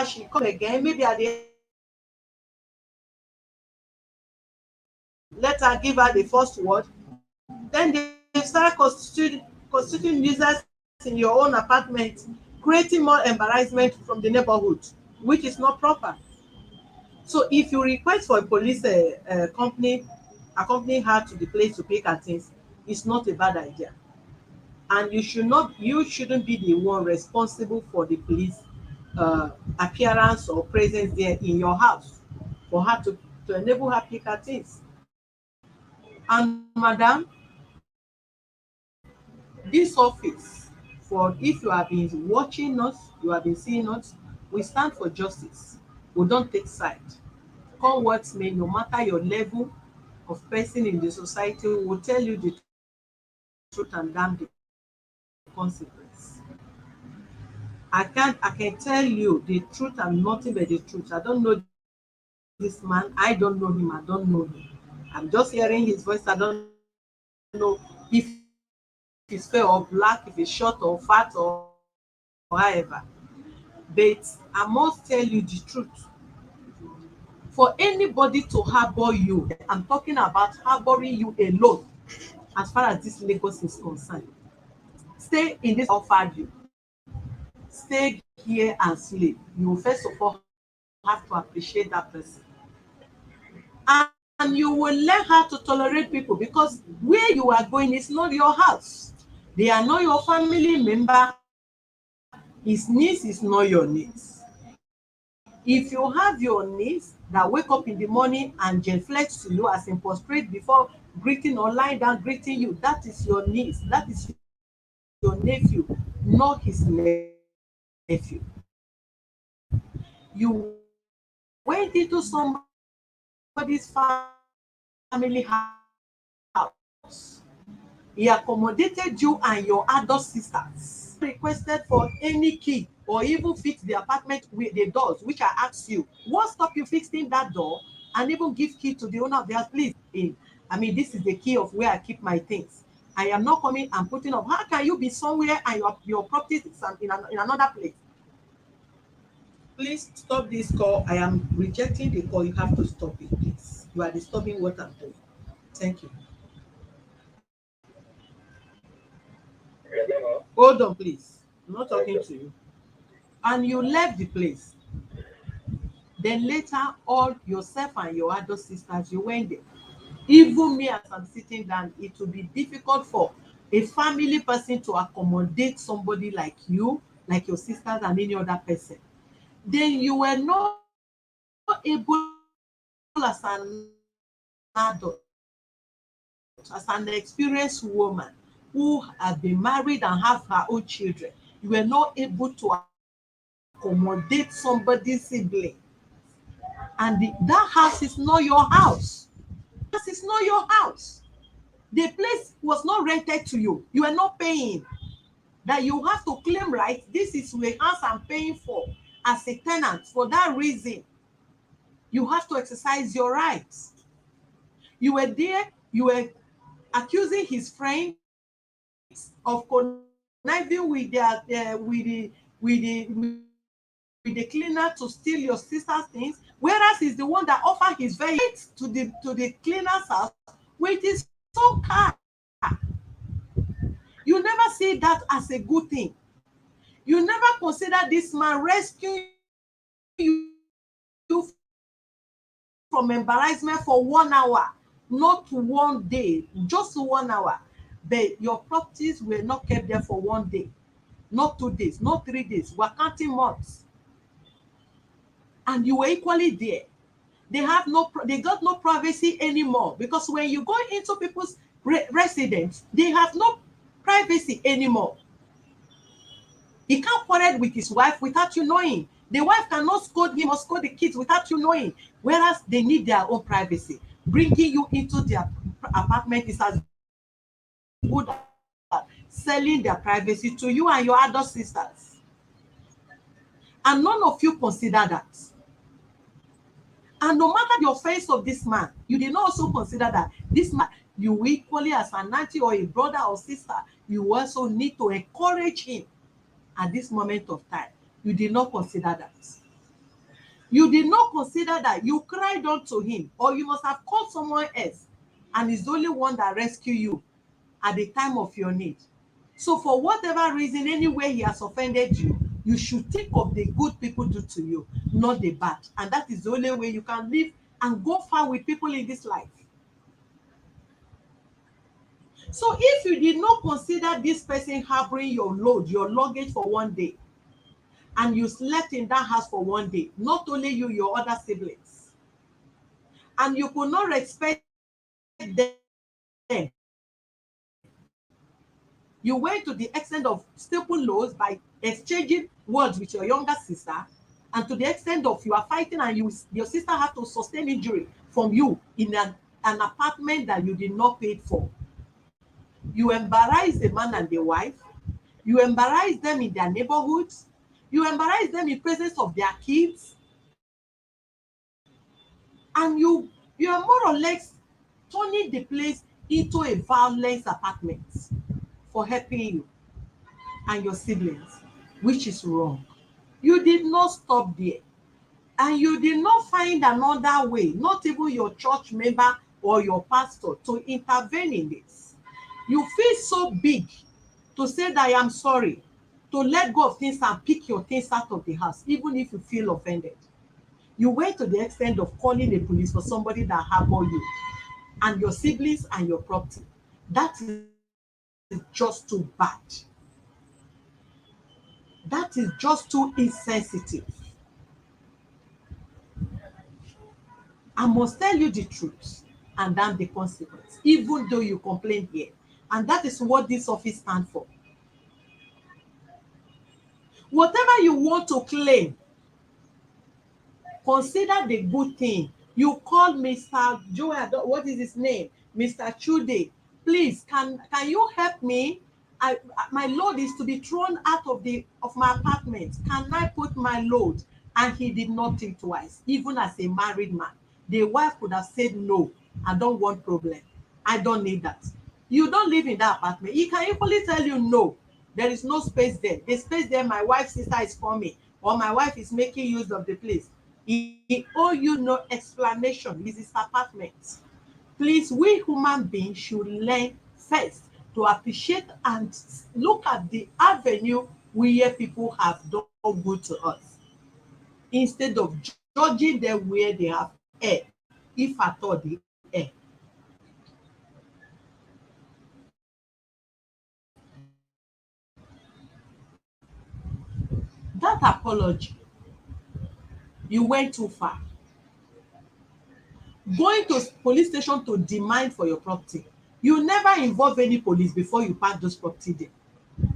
she come again, maybe at the let her give her the first word, then they start constituting users in your own apartment, creating more embarrassment from the neighborhood, which is not proper. So if you request for a police company accompany her to the place to pick her things, it's not a bad idea. And you shouldn't be the one responsible for the police appearance or presence there in your house for her to enable her pick her things. And madam, this office, for if you have been watching us, you have been seeing us, we stand for justice. We don't take side. Come what may, no matter your level of person in the society, we will tell you the truth and damn the consequence. I can tell you the truth and nothing but the truth. I don't know this man, I don't know him, I don't know him. I'm just hearing his voice. I don't know if he's fair or black, if he's short or fat or however. But I must tell you the truth. For anybody to harbor you, I'm talking about harboring you alone, as far as this Lagos is concerned. Stay in this offered you. Stay here and sleep. You first of all have to appreciate that person. And you will learn how to tolerate people, because where you are going is not your house. They are not your family member. His niece is not your niece. If you have your niece that wake up in the morning and genuflect to you as in prostrate before greeting or lying down greeting you, that is your niece. That is your nephew, not his nephew. You went into somebody's family house. He accommodated you and your adult sisters. Requested for any key or even fix the apartment with the doors, which I asked you. What stop you fixing that door and even give key to the owner of the house? Please, in. I mean, this is the key of where I keep my things. I am not coming and putting up. How can you be somewhere and your property is in another place? Please stop this call. I am rejecting the call. You have to stop it, please. You are disturbing what I'm doing. Thank you. Hold on, please. I'm not talking to you. And you left the place. Then later, all yourself and your adult sisters, you went there. Even me, as I'm sitting down, it will be difficult for a family person to accommodate somebody like you, like your sisters and any other person. Then you were not able, as an adult, as an experienced woman who has been married and have her own children, you were not able to accommodate somebody's sibling. And that house is not your house. This is not your house. The place was not rented to you. You are not paying. That you have to claim right. This is a house I'm paying for as a tenant. For that reason, you have to exercise your rights. You were there. You were accusing his friends of conniving with the cleaner to steal your sister's things, whereas he's the one that offered his very to the cleaner's house, which is so car. You never see that as a good thing. You never consider this man rescuing you from embarrassment for 1 hour, not 1 day, just 1 hour. But your properties were not kept there for 1 day, not 2 days, not 3 days. We're counting months. And you were equally there. They got no privacy anymore, because when you go into people's residence, they have no privacy anymore. He can't quarrel with his wife without you knowing. The wife cannot scold him or scold the kids without you knowing, whereas they need their own privacy. Bringing you into their apartment is as good as selling their privacy to you and your adult sisters. And none of you consider that. And no matter the offense of this man, you did not also consider that this man, you equally as an auntie or a brother or sister, you also need to encourage him at this moment of time. You did not consider that. You did not consider that. You cried unto him, or you must have called someone else, and he's the only one that rescued you at the time of your need. So for whatever reason, anywhere he has offended you, you should think of the good people do to you, not the bad. And that is the only way you can live and go far with people in this life. So if you did not consider this person harboring your load, your luggage for one day, and you slept in that house for one day, not only you, your other siblings, and you could not respect them, you went to the extent of staple loads by exchanging words with your younger sister, and to the extent of you are fighting and your sister had to sustain injury from you in an apartment that you did not pay for. You embarrass the man and the wife. You embarrass them in their neighborhoods. You embarrass them in presence of their kids. And you are more or less turning the place into a violence apartment for helping you and your siblings, which is wrong. You did not stop there. And you did not find another way, not even your church member or your pastor, to intervene in this. You feel so big to say that I am sorry, to let go of things and pick your things out of the house, even if you feel offended. You went to the extent of calling the police for somebody that harbored you and your siblings and your property. That is just too bad. That is just too insensitive. I must tell you the truth and then the consequence, even though you complain here. And that is what this office stands for. Whatever you want to claim, consider the good thing. You call Mr. Joel, what is his name? Mr. CHUDE. Please, can you help me? My load is to be thrown out of my apartment. Can I put my load? And he did not think twice, even as a married man. The wife could have said no, I don't want problem. I don't need that. You don't live in that apartment. He can equally tell you no, there is no space there. The space there, my wife's sister is coming, or my wife is making use of the place. He owe you no explanation. This is apartment. Please, we human beings should learn first to appreciate and look at the avenue where people have done good to us, instead of judging them where they have erred, if at all they err. That apology, you went too far. Going to police station to demand for your property. You never involve any police before you pack those property there.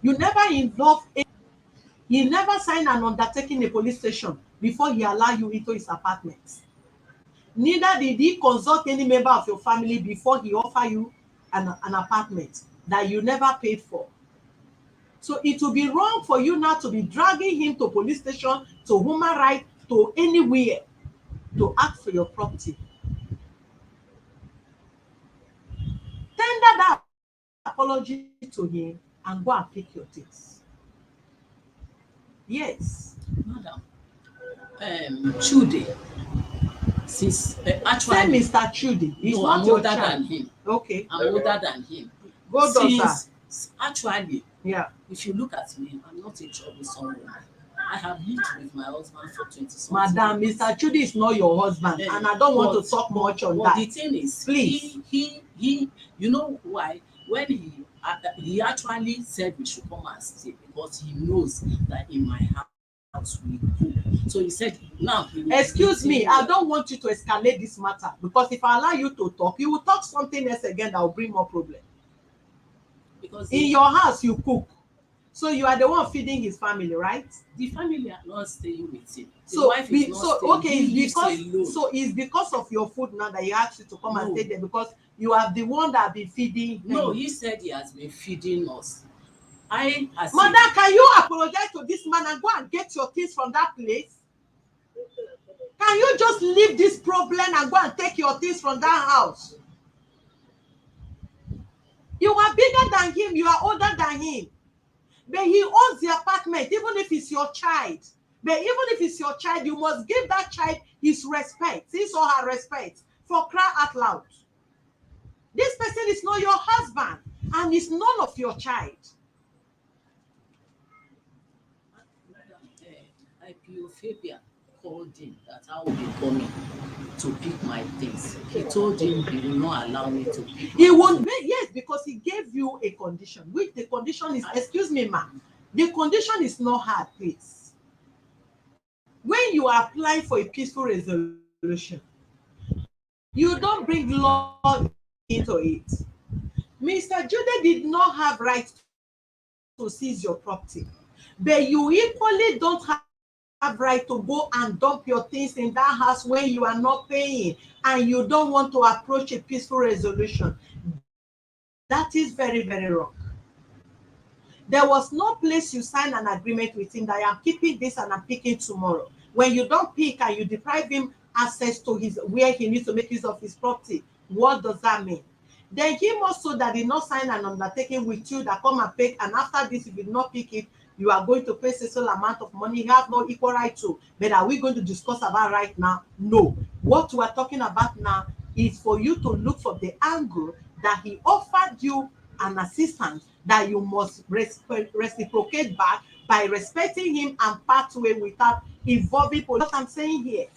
You never involve he never signed an undertaking in a police station before he allow you into his apartment. Neither did he consult any member of your family before he offer you an apartment that you never paid for. So it will be wrong for you now to be dragging him to police station, to human rights, to anywhere to ask for your property. Tender that apology to him and go and pick your things. Yes. Madam, CHUDE, since actually, Say Mr. CHUDE. He's no, not I'm your older child. than him. Okay. I'm older than him. Go on, sir. Actually, Yeah. if you look at me, I'm not a troublesome woman. I have lived with my husband for 20 something Madam, years. Mr. CHUDE is not your husband, and I don't want to talk much on that. The thing is, Please. he, you know why? When he actually said we should come and stay because he knows that in my house we cook. So he said, now he will Excuse me, I don't want you to escalate this matter, because if I allow you to talk, you will talk something else again that will bring more problem. because In your house, you cook. So you are the one feeding his family, right? the family are not staying with him. The So, wife is not staying. okay, He it's lives alone. because it's because of your food now that he asked you to come and No. stay there, because you are the one that been feeding him. No, he said he has been feeding us. Mother, can you apologize to this man and go and get your things from that place? Can you just leave this problem and go and take your things from that house? You are bigger than him, you are older than him. But he owns the apartment, even if it's your child. But even if it's your child, you must give that child his respect, his or her respect, for cry out loud. This person is not your husband and is none of your child. IPO Fabian called him that I will be coming to pick my things. He told him he will not allow me to pick He my won't things. be, yes, because he gave you a condition, which the condition is, excuse me, ma, the condition is not hard, please. When you are applying for a peaceful resolution, you don't bring law into it. Mr. Jude did not have right to seize your property, but you equally don't have right to go and dump your things in that house when you are not paying and you don't want to approach a peaceful resolution. That is very, very wrong. There was no place you sign an agreement with him that I am keeping this and I'm picking tomorrow. When you don't pick and you deprive him access to his where he needs to make use of his property, what does that mean? Then him also that did not sign an undertaking with you that come and pick, and after this, if you did not pick it, you are going to pay certain amount of money you have no equal right to. But are we going to discuss about right now? No. What we are talking about now is for you to look for the angle that he offered you an assistance that you must reciprocate back by respecting him and part way without involving police. What I'm saying here.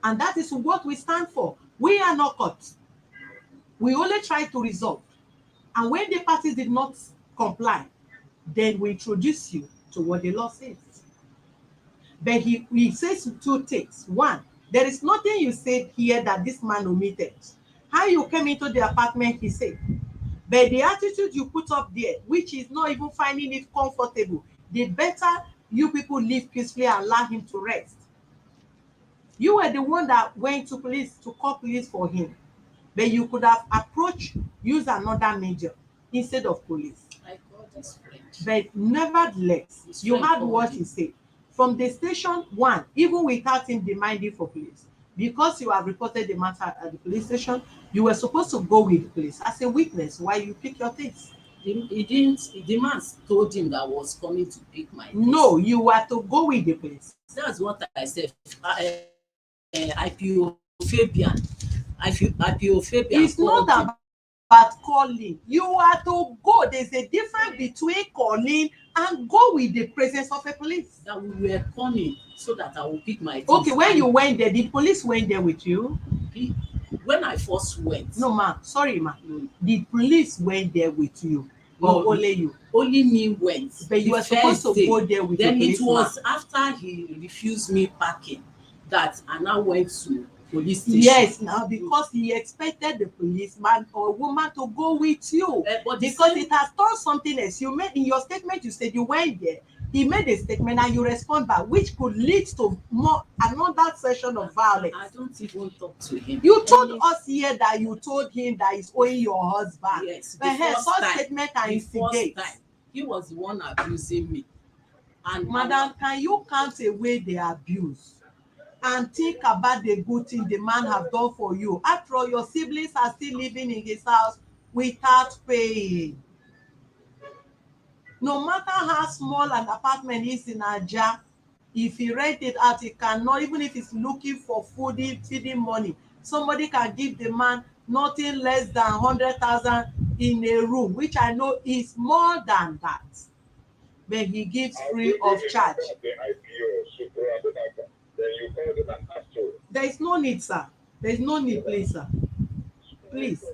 And that is what we stand for. We are not caught. We only try to resolve. And when the parties did not comply, then we introduce you to what the law says. But he says two things. One, there is nothing you said here that this man omitted. How you came into the apartment, he said. But the attitude you put up there, which is not even finding it comfortable, the better you people live peacefully and allow him to rest. You were the one that went to police to call police for him. But you could have approached, used another measure instead of police. I called his friend. But nevertheless, you heard what he said. From the station one, even without him demanding for police, because you have reported the matter at the police station, you were supposed to go with the police as a witness while you pick your things. He didn't. The man told him that I was coming to pick my things. No, you were to go with the police. That's what I said. IPO Fabian. IPO Fabian. It's not about calling. You are to go. There's a difference between calling and go with the presence of a police. That we were coming so that I will pick my things. Okay, when you went there, the police went there with you? When I first went. No, ma. Sorry, ma. The police went there with you. Or No, only you? Only me went. But you were supposed to go there with then the it was after he refused me parking that I now went to police station. Yes, now because he expected the policeman or woman to go with you. But because it has done something else. You made in your statement, you said you went there. He made a statement and you respond back, which could lead to another session of violence. I don't even talk to him. You told us here that you told him that he's owing your husband. Yes, the first statement and instigate. He was the one abusing me. And Madam, can you count away the abuse and think about the good thing the man have done for you? After all, your siblings are still living in his house without paying. No matter how small an apartment is in Aja, if he rent it out, he cannot, even if he's looking for feeding money, somebody can give the man nothing less than 100,000 in a room, which I know is more than that. But he gives free of charge. There is no need, sir. There is no need, please, sir. Please.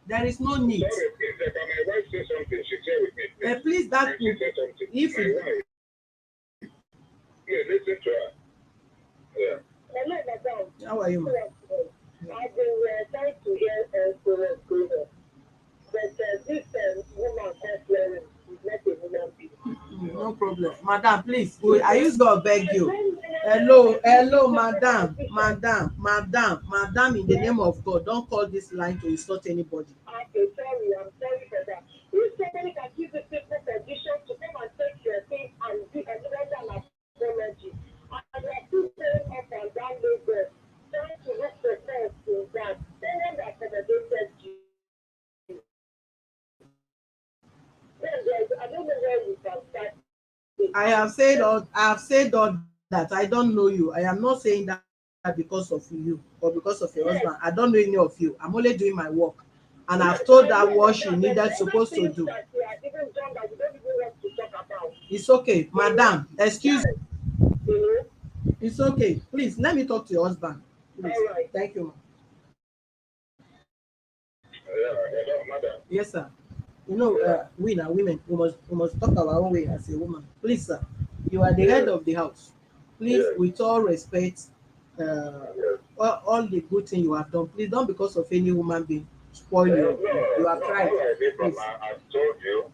There is no need. Sorry, please, can my wife say something? She's here with me. Please, that she say something. If my wife. Yeah, listen to her. Yeah. Hello, madam. How are you, ma'am? I've been trying to hear Florence going on. But this woman called Florence is not a human being. No problem. Madam, please. I use God beg you. Hello, madam, in the name of God, don't call this line to insult anybody. Okay, I'm sorry for that. If somebody can give the people permission to come and take your thing and do another apology, and we are still going up and down Lagos, trying to look for sense in that, someone that accommodated you. Then I don't know where we can start day. I have said all that. I don't know you. I am not saying that because of you or because of your husband. I don't know any of you. I'm only doing my work. And I've told her what she needed supposed to do. Things that we are even done that we don't even want to talk about. It's okay, madam. Excuse Yes, you know. It's okay. Please let me talk to your husband. Please. All right. Thank you, ma. Yeah, hello, madam. Yes, sir. You know, we now women, we must talk our own way as a woman. Please, sir. You are the head of the house. Please, Yes. with all respect, Yes. all the good thing you have done, please don't because of any human being spoil No, you have no, tried. all I did from Please. I told you,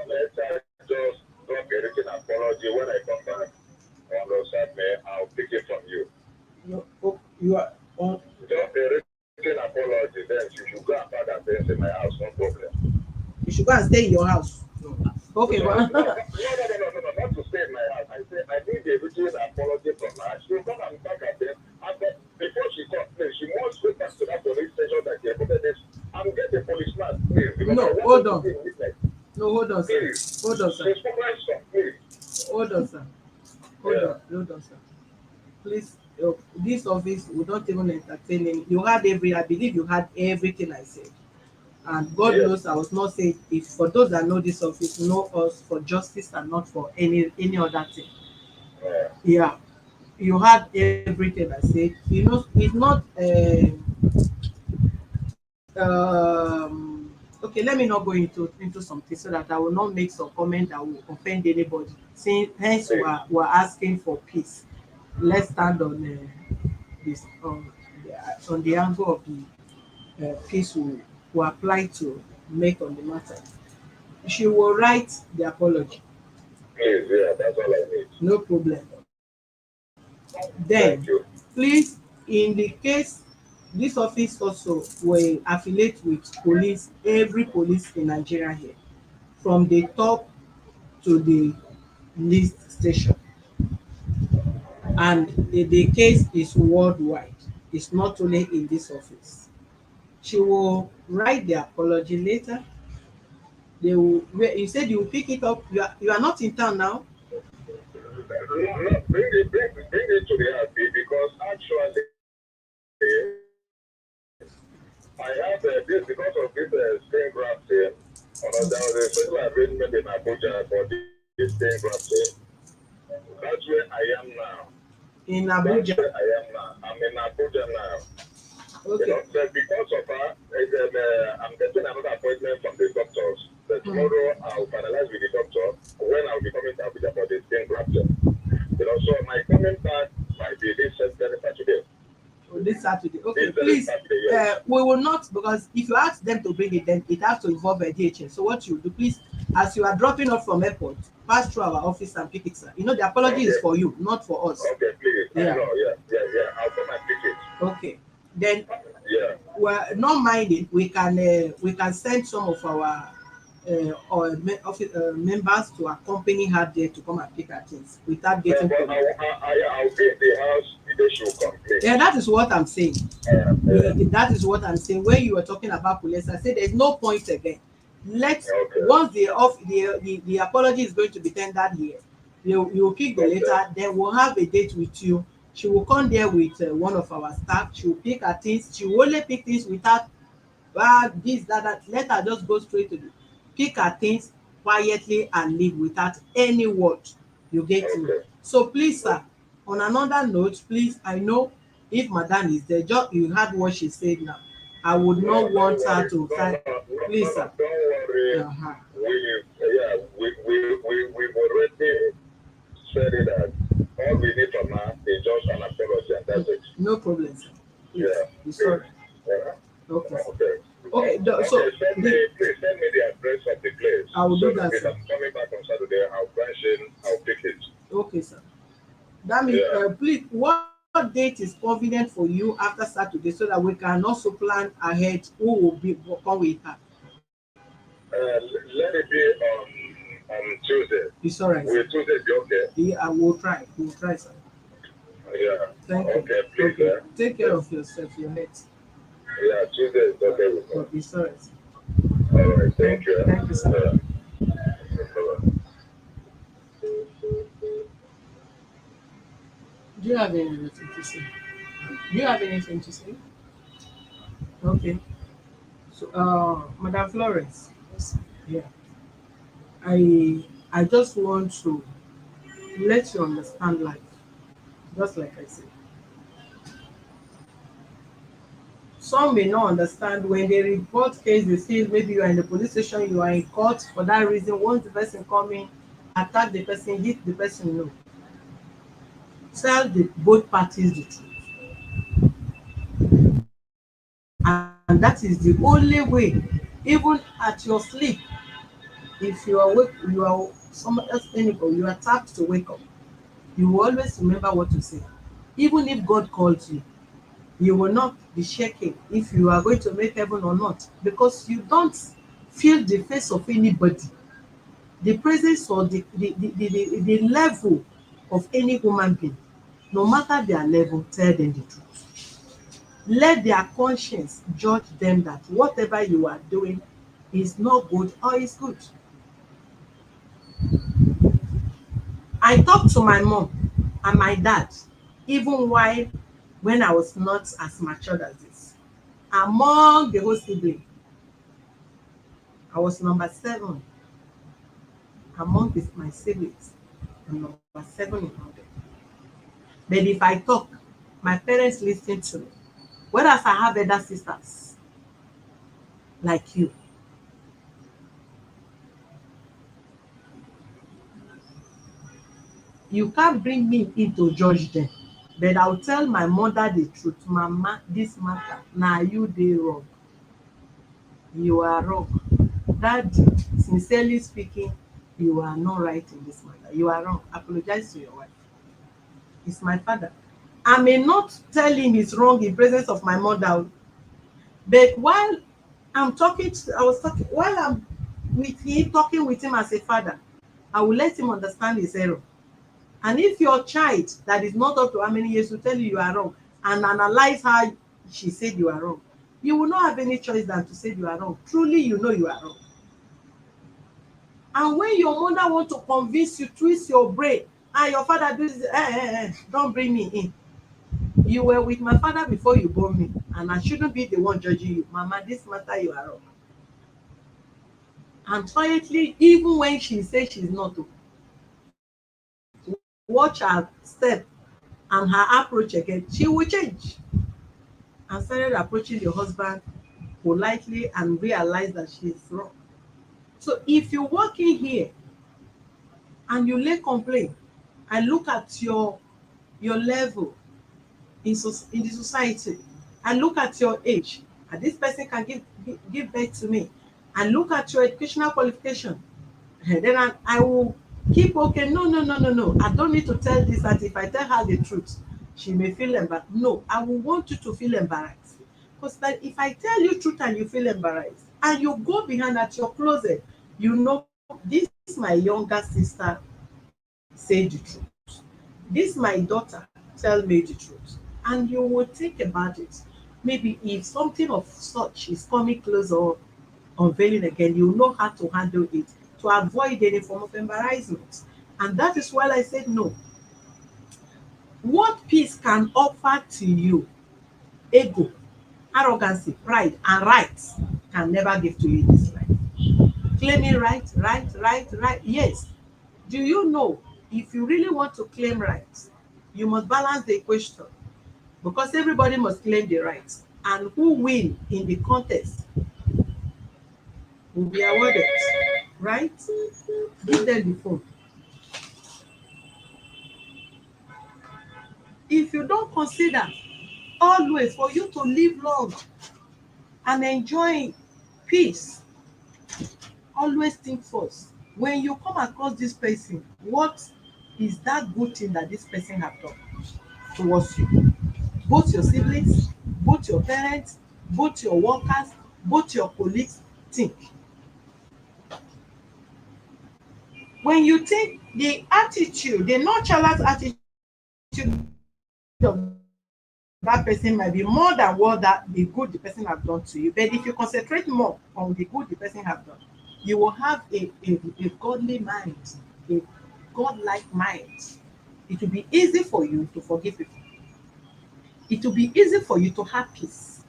let her just drop a written apology when I come back on the Saturday, I'll pick it from you. You are on. Just a written apology, then she should go and pack her things in my house, no problem. You should go and stay in your house. Okay, No, but not to stay in my house. I say I need a written apology from her. She'll come and pack her things. And then before she comes, please, she must go back to that police station that she put this and get a policeman, please. Because No, I want hold to on. be a witness. No, hold on, sir. Please. Hold on, sir. She's from ransom, please. Hold on, sir. Hold on, sir. Please, this office, we don't even entertain any. You had I believe you had everything I said. And God Yes. knows I was not saying, if for those that know this office, know us for justice and not for any other thing. Yeah, you had everything I said. You know, it's not, okay, let me not go into something so that I will not make some comment that will offend anybody. Since hence we're asking for peace. Let's stand on this on the angle of the peace we apply to make on the matter. She will write the apology. Please, yeah, that's all I need. No problem. Thank Then, you. please, in the case, this office also will affiliate with police, every police in Nigeria here, from the top to the least station. And the case is worldwide. It's not only in this office. She will write the apology later. You said you will pick it up. You are not in town now. No, bring it to the house because actually I have this because of this stain grafting. There was a special arrangement in Abuja for this stain grafting. That's where I am now. In That's Abuja. where I am now. I'm in Abuja now. Okay. But because of her, I'm getting another appointment from the doctors. But tomorrow I'll finalize with the doctor when I'll be coming to Abuja for the skin grafting. So my coming back might be this Saturday. This Saturday. Okay, This very please. Saturday, yes. We will not, because if you ask them to bring it, then it has to involve a DHL. So what you do, please, as you are dropping off from airport, pass through our office and pick it, sir. You know the apology is for you, not for us. Okay, please. Yeah. I know, yeah. I'll come and pick it. Okay. Then, Yeah. well, not minding, we can send some of our members to accompany her there to come and pick her things without getting But problem. I'll be in the house the day she'll complain. Yeah, that is what I'm saying. That is what I'm saying. When you were talking about police, I said there's no point again. Once the apology is going to be tendered here, you will pick the letter. Then we'll have a date with you. She will come there with one of our staff. She will pick her things. She will only pick things without this, that. Let her just go straight to the pick her things quietly and leave without any word. You get me? So please, sir, on another note, please, I know if madam is there, just you heard what she said now. I would not want her to try. Please, sir. Don't worry. We've already said it that all we need from her is just an apology and that's it. No problem, sir. Please, Yeah. sorry. Yeah. Okay. Okay. Please send me the address of the place. I will do that, If sir. I'm coming back on Saturday, I'll branch in, I'll pick it. Okay, sir. That means, please, what date is convenient for you after Saturday so that we can also plan ahead who will come with her? Let it be on Tuesday. It's all right. Will Tuesday be okay? Yeah, I will try. We'll try, sir. Yeah. Thank you. Okay, please. Okay. Take care of yourself, your health. Yeah, Tuesday is okay with me. Okay, it's all right. All right, thank you. Thank you, sir. Bye-bye. Do you have anything to say? Do you have anything to say? Okay. So, Madam Florence, Yes. yeah, I just want to let you understand life, just like I said. Some may not understand when they report case, they feel maybe you are in the police station, you are in court for that reason. Once the person come in, attack the person, hit the person, no. Tell the both parties the truth. And that is the only way, even at your sleep, if you are awake, you are someone else anybody, you are tapped to wake up. You will always remember what to say. Even if God calls you will not be shaking if you are going to make heaven or not, because you don't feel the face of anybody, the presence or the level of any human being. No matter their level, tell them the truth. Let their conscience judge them that whatever you are doing is not good or is good. I talked to my mom and my dad even while when I was not as matured as this. Among the whole sibling, I was number 7 among my siblings. I'm number 7 in order. But if I talk, my parents listen to me. Whereas I have elder sisters like you can't bring me in to judge them. But I'll tell my mother the truth. Mama, this matter, now you dey wrong. You are wrong. Daddy, sincerely speaking, you are not right in this matter. You are wrong. Apologize to your wife. It's my father. I may not tell him he's wrong in presence of my mother, but while I was talking, while I'm with him, talking with him as a father, I will let him understand his error. And if your child that is not up to how many years will tell you are wrong and analyze how she said you are wrong, you will not have any choice than to say you are wrong. Truly, you know you are wrong. And when your mother want to convince you, twist your brain, and your father do this, don't bring me in. You were with my father before you born me, and I shouldn't be the one judging you. Mama, this matter you are wrong. And quietly, even when she says she's not, watch her step and her approach again, she will change. And started approaching the husband politely and realize that she is wrong. So if you walk in here and you lay complaint and look at your level in the society and look at your age, and this person can give birth to me, and look at your educational qualification, then I will keep okay. No. I don't need to tell this, that if I tell her the truth, she may feel embarrassed. No, I will want you to feel embarrassed. Because if I tell you truth and you feel embarrassed, and you go behind at your closet, you know, this my younger sister say the truth. This my daughter tell me the truth. And you will think about it. Maybe if something of such is coming close or unveiling again, you know how to handle it to avoid any form of embarrassment. And that is why I said no. What peace can offer to you, ego, arrogancy, pride, and rights can never give to you in this life. Claiming right. Yes. Do you know if you really want to claim rights, you must balance the equation because everybody must claim the rights. And who win in the contest will be awarded, right? Give them the phone. If you don't consider always for you to live long and enjoy peace, always think first. When you come across this person, what is that good thing that this person have done towards you? Both your siblings, both your parents, both your workers, both your colleagues, think. When you think the attitude, the nonchalant attitude of that person might be more than what the good the person have done to you. But if you concentrate more on the good the person have done, you will have a godly mind, a godlike mind. It will be easy for you to forgive people. It will be easy for you to have peace.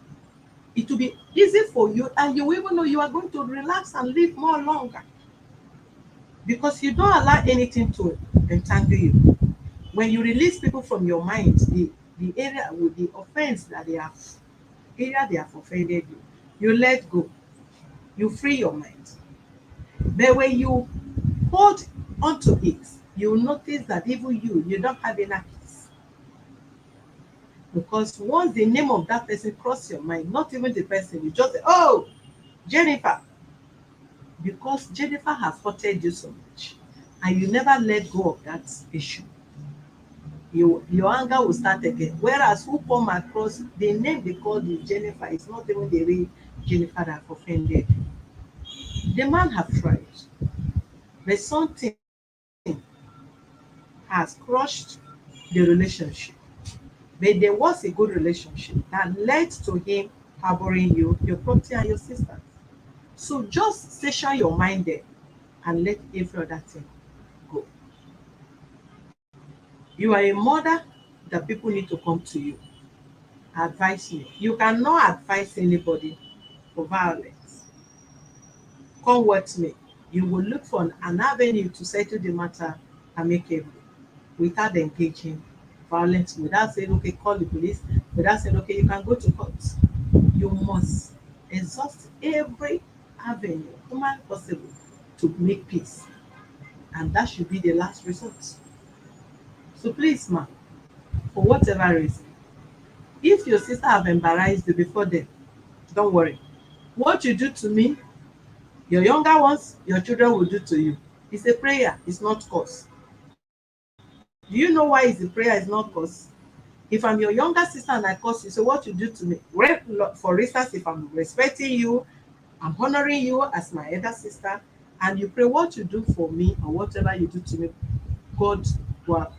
It will be easy for you, and you even know you are going to relax and live more longer because you don't allow anything to entangle you. When you release people from your mind, the area with the offense that they have offended you, you let go, you free your mind. But when you hold onto it, you will notice that even you don't have enough peace. Because once the name of that person cross your mind, not even the person, you just say, oh, Jennifer, because Jennifer has hurted you so much, and you never let go of that issue. Your anger will start again. Whereas who come across the name they call you Jennifer is not even the real Jennifer that offended. The man have tried, but something has crushed the relationship. But there was a good relationship that led to him harboring you, your property, and your sisters. So just station your mind there and let every other thing go. You are a mother that people need to come to you. Advise me. You cannot advise anybody for violence. Come with me. You will look for an avenue to settle the matter amicably without engaging violence, without saying, okay, call the police, without saying, okay, you can go to court. You must exhaust every avenue human possible to make peace. And that should be the last resort. So please, ma, for whatever reason, if your sister have embarrassed you before then, don't worry. What you do to me, your younger ones, your children will do to you. It's a prayer, it's not cause. Do you know why it's a prayer, it's not cause? If I'm your younger sister and I curse you, so what you do to me? For instance, if I'm respecting you, I'm honoring you as my elder sister, and you pray what you do for me or whatever you do to me, God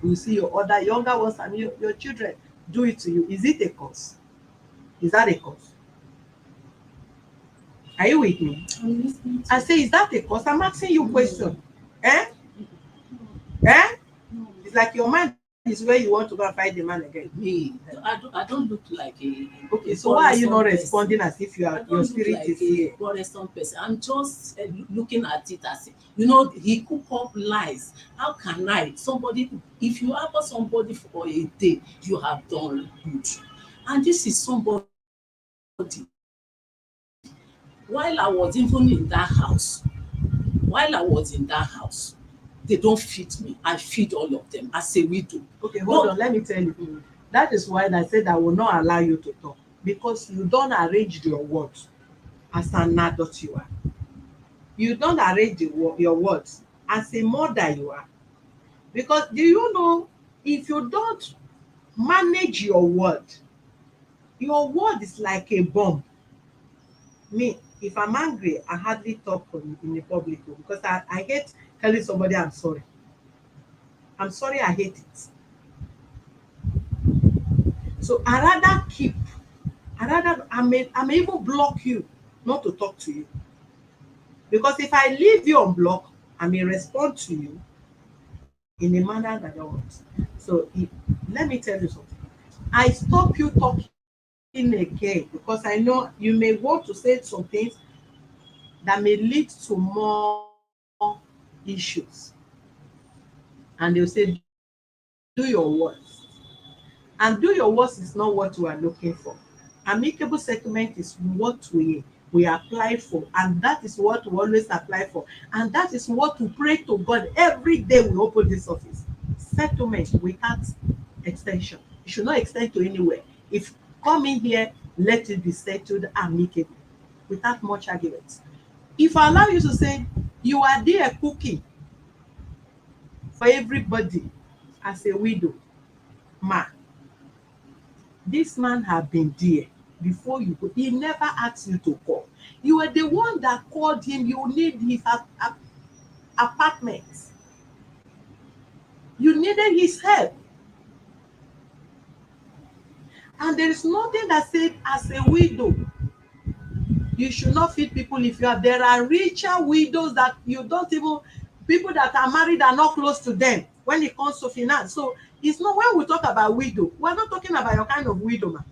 will see your other younger ones and your children do it to you. Is it a cause? Is that a cause? Are you with me? I'm listening to I say, is that a cause? I'm asking you a question. Eh? Eh? no, It's like your mind is where you want to go and fight the man again. me. I don't look like a Okay, a so why are you not bothersome responding person. as if you I are don't your look spirit like is a here? bothersome person. I'm just looking at it as, you know, he cook up lies. How can I? Somebody, if you harbor somebody for a day, you have done good. And this is somebody. While I was even in that house, while I was in that house, they don't feed me. I feed all of them as a widow. Okay, hold But on, let me tell you. That is why I said I will not allow you to talk, because you don't arrange your words as an adult you are. You don't arrange your words as a mother you are. Because do you know, if you don't manage your word is like a bomb. Me, if I'm angry, I hardly talk in the public because I hate telling somebody I'm sorry. I'm sorry, I hate it. So I may even block you not to talk to you. Because if I leave you on block, I may respond to you in a manner that I don't want. So let me tell you something. I stop you talking again because I know you may want to say some things that may lead to more issues. And they'll say, do your worst. And do your worst is not what we are looking for. Amicable settlement is what we apply for, and that is what we always apply for, and that is what we pray to God every day we open this office. Settlement without extension. It should not extend to anywhere. If come in here, let it be settled amicably without much arguments. If I allow you to say you are there cooking for everybody as a widow, ma, this man have been there before you go. He never asked you to call. You were the one that called him. You need his apartment. You needed his help. And there is nothing that said as a widow you should not feed people if you have. There are richer widows that you don't even, people that are married are not close to them. when it comes to finance. So it's not, when we talk about widow, we're not talking about your kind of widow, man.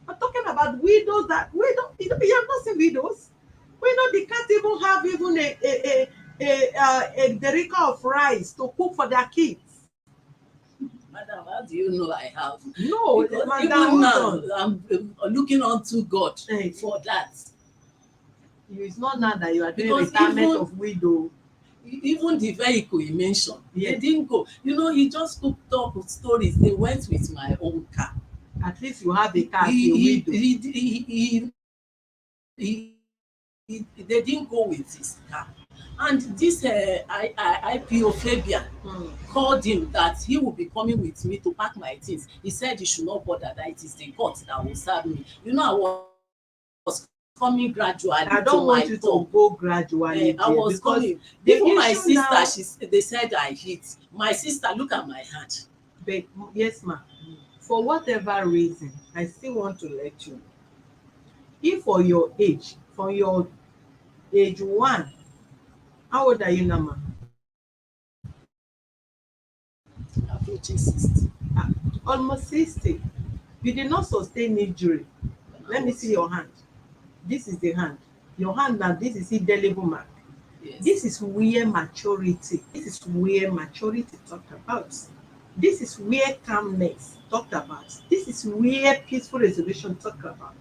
We're talking about widows that you have not seen widows. Widow, they can't even have even a derica of rice to cook for their kids. Madam, how do you know I have? No, Because madam, even hold now, on. I'm looking unto God Eh. for that. It's not now that you are doing Because retirement even- of widow. Even the vehicle he mentioned, Yes. they didn't go. You know, he just cooked up stories. They went with my own car. At least you have a car as a He, widow. they didn't go with his car. And this IPO Fabian called him that he will be coming with me to pack my things. He said he should not bother, that it is the court that will serve me. You know, I was coming gradually I to don't my want you door. to go gradually I there, was because coming. the Even my issue now, sister, they said I hit. My sister, look at my hand. but yes, ma'am. For whatever reason, I still want to let you know. If for your age, from your age 1, how old are you now, ma'am? Approaching 60. Almost 60. You did not sustain injury. Let me see your hand. This is the hand. Your hand now, this is indelible mark. Yes. This is where maturity, talked about. This is where calmness talked about. This is where peaceful resolution talked about.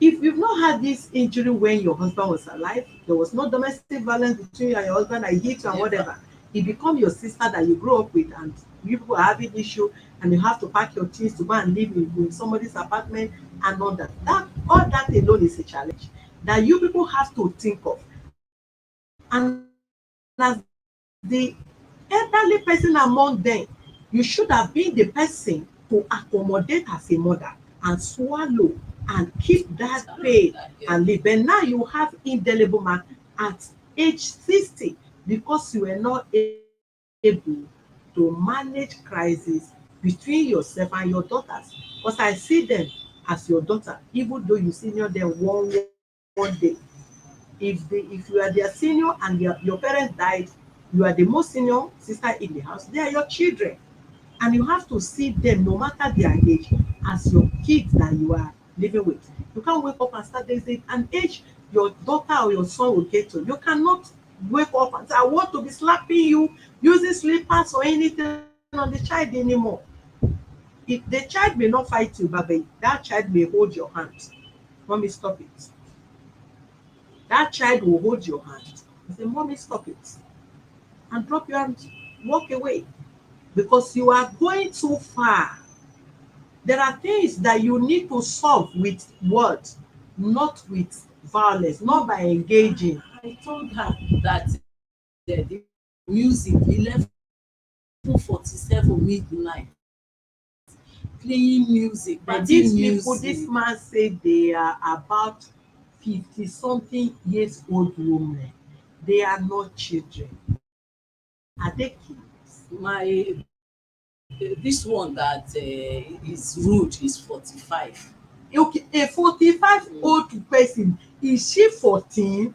If you've not had this injury when your husband was alive, there was no domestic violence between you and your husband, I hit you and whatever, he become your sister that you grew up with, and you people are having issue, and you have to pack your things to go and live in somebody's apartment and all that. All that alone is a challenge that you people have to think of. And as the elderly person among them, you should have been the person to accommodate as a mother and swallow and keep that pain and live. But now you have indelible mark at age 60 because you were not able to manage crisis between yourself and your daughters. Because I see them as your daughter, even though you senior them one day. If you are their senior and your parents died, you are the most senior sister in the house, they are your children. And you have to see them, no matter their age, as your kids that you are living with. You can't wake up and start, there's an age your daughter or your son will get to. You cannot wake up and say, I want to be slapping you, using slippers or anything on the child anymore. If the child may not fight you, but that child may hold your hand. Mommy, stop it. That child will hold your hand and say, Mommy, stop it. And drop your hand, walk away. Because you are going too far. There are things that you need to solve with words, not with violence, not by engaging. I told her that the music 11:47 midnight, playing music, But these music. people, this man said they are about 50-something years old women. They are not children. Are they kids? My this one that is rude is 45. Okay, a 45-old person, is she 14?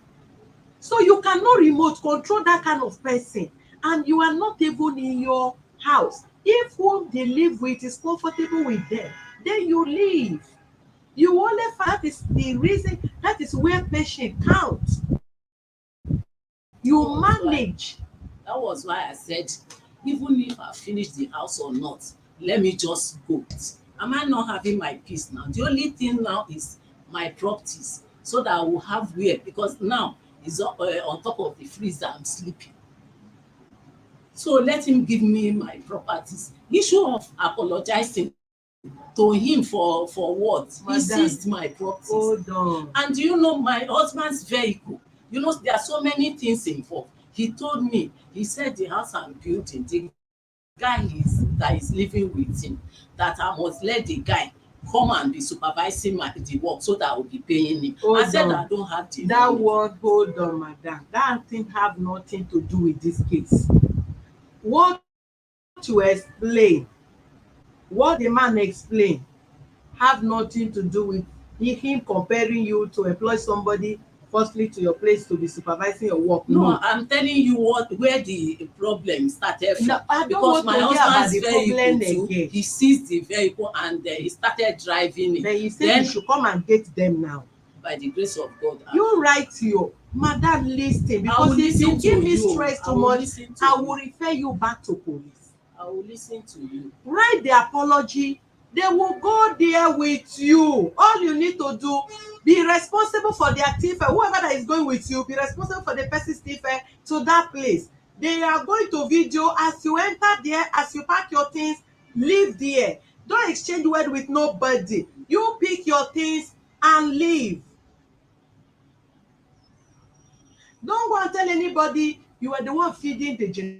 So you cannot remote control that kind of person, and you are not even in your house. If whom they live with is comfortable with them, then you leave. You only find, that is the reason, that is where patience counts. You manage. That was why I said, even if I finish the house or not, let me just go. Am I not having my peace now? The only thing now is my properties, so that I will have where, because now is on top of the freezer, I'm sleeping. So let him give me my properties. Issue of apologizing to him for what? He Madam, seized my properties. hold on. And you know, my husband's vehicle, you know, there are so many things involved. He told me, he said the house I'm building, the guy that is living with him, that I must let the guy come and be supervising the work, so that I will be paying him. I said I don't have the That money. word, hold on, madam. That thing have nothing to do with this case. What you explain, what the man explained, have nothing to do with him comparing you to employ somebody firstly to your place to be supervising your work. No, I'm telling you where the problem started from. No, I don't because want my to hear about husband's the vehicle problem too, again. he seized the vehicle and he started driving it. Then you say you should come and get them now. By the grace of God, You write to your madam, listen, because if you give me stress too much, I will refer you back to police. I will listen to you. Write the apology. They will go there with you. All you need to do, be responsible for their thief, whoever that is going with you, be responsible for the person's thief to that place. They are going to video as you enter there, as you pack your things, leave there. Don't exchange word with nobody. You pick your things and leave. Don't go and tell anybody you are the one feeding the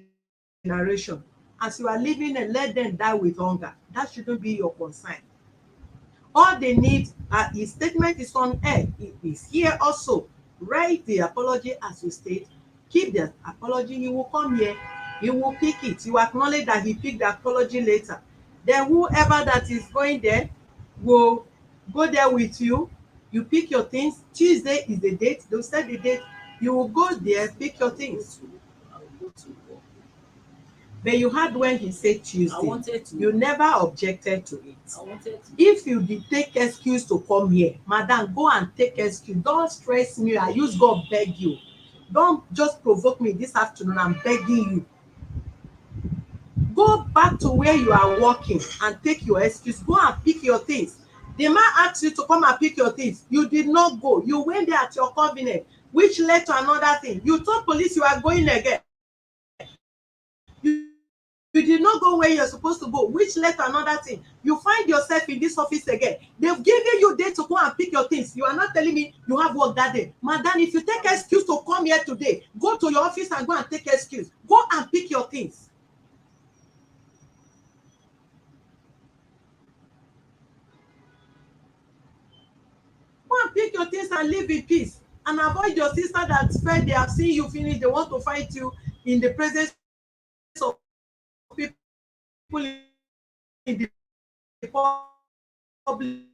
generation. As you are living and let them die with hunger. That shouldn't be your concern. All they need, his statement is on air. It is here also. Write the apology as you state. Keep the apology. He will come here. He will pick it. You acknowledge that he picked the apology later. Then whoever that is going there will go there with you. You pick your things. Tuesday is the date. They'll set the date. You will go there, pick your things. I will go to work. But you heard when he said Tuesday. I wanted to. You never objected to it. I wanted to. If you did take excuse to come here, madam, go and take excuse. Don't stress me. I use God beg you. Don't just provoke me this afternoon. I'm begging you. Go back to where you are working and take your excuse. Go and pick your things. The man asked you to come and pick your things. You did not go. You went there at your convenience, which led to another thing. You told police you are going again. You did not go where you're supposed to go, which led to another thing. You find yourself in this office again. They've given you date to go and pick your things. You are not telling me you have work that day. Madam, if you take excuse to come here today, go to your office and go and take excuse. Go and pick your things. Go and pick your things and live in peace. And avoid your sister that felt they have seen you finish. They want to fight you in the presence of people in the public.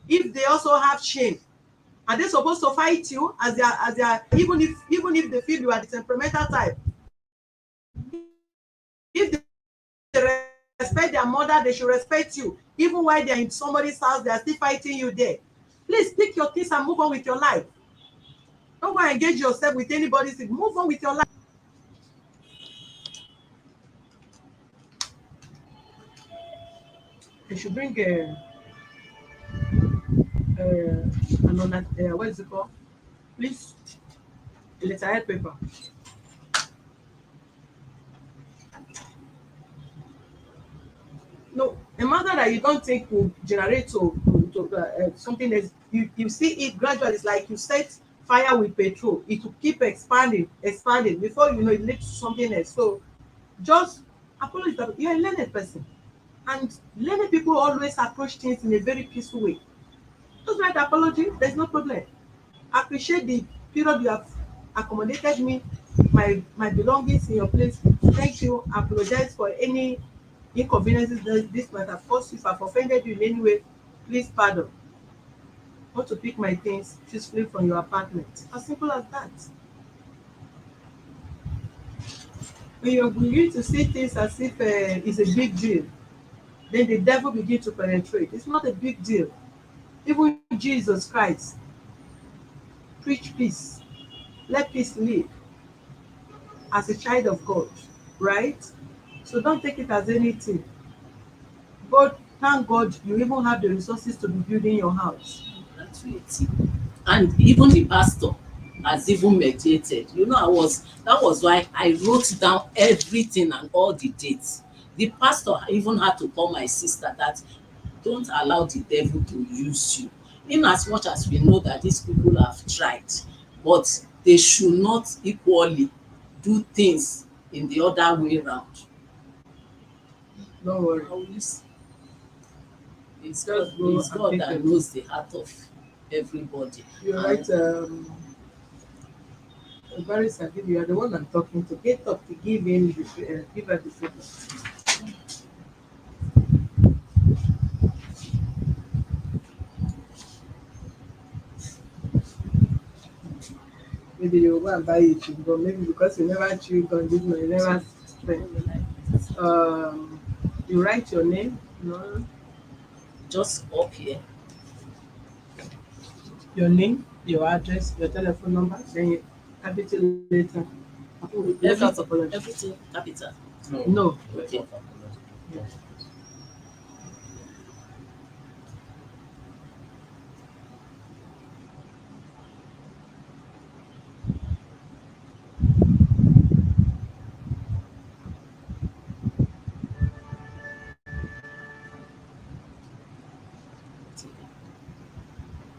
If they also have shame, are they supposed to fight you as they are even if they feel you are the temperamental type? If they respect their mother, they should respect you. Even while they're in somebody's house, they are still fighting you there. Please pick your things and move on with your life. Don't go and engage yourself with anybody's thing. Move on with your life. You should bring another what is it called? Please, a letterhead paper. No, a matter that you don't think will generate to something else. You see it gradually. It's like you set fire with petrol. It will keep expanding. Before you know, it leads to something else. So just apologize. You're a learned person, and learned people always approach things in a very peaceful way. Just write apology. There's no problem. Appreciate the period you have accommodated me, my belongings in your place. Thank you. Apologize for any inconveniences that this might have caused. If I've offended you in any way, please pardon. I want to pick my things peacefully from your apartment. As simple as that. When you're beginning to see things as if it's a big deal, then the devil begins to penetrate. It's not a big deal. Even Jesus Christ preach peace. Let peace live as a child of God, right? So don't take it as anything. But thank God you even have the resources to be building your house. That's it. And even the pastor has even mediated. That was why I wrote down everything and all the dates. The pastor even had to call my sister that don't allow the devil to use you. In as much as we know that these people have tried, but they should not equally do things in the other way around. Don't worry. It's God that knows the heart of everybody. You're right. Barrister, you are the one I'm talking to. Get up to give her the statement. Maybe you go and buy a chewing gum. Maybe because you never chew gum this month, you never spend. Um, you write your name, no, Just up here. your name, your address, your telephone number, then you capital later. Let us apologize. Everything capital. No. Okay. Yeah.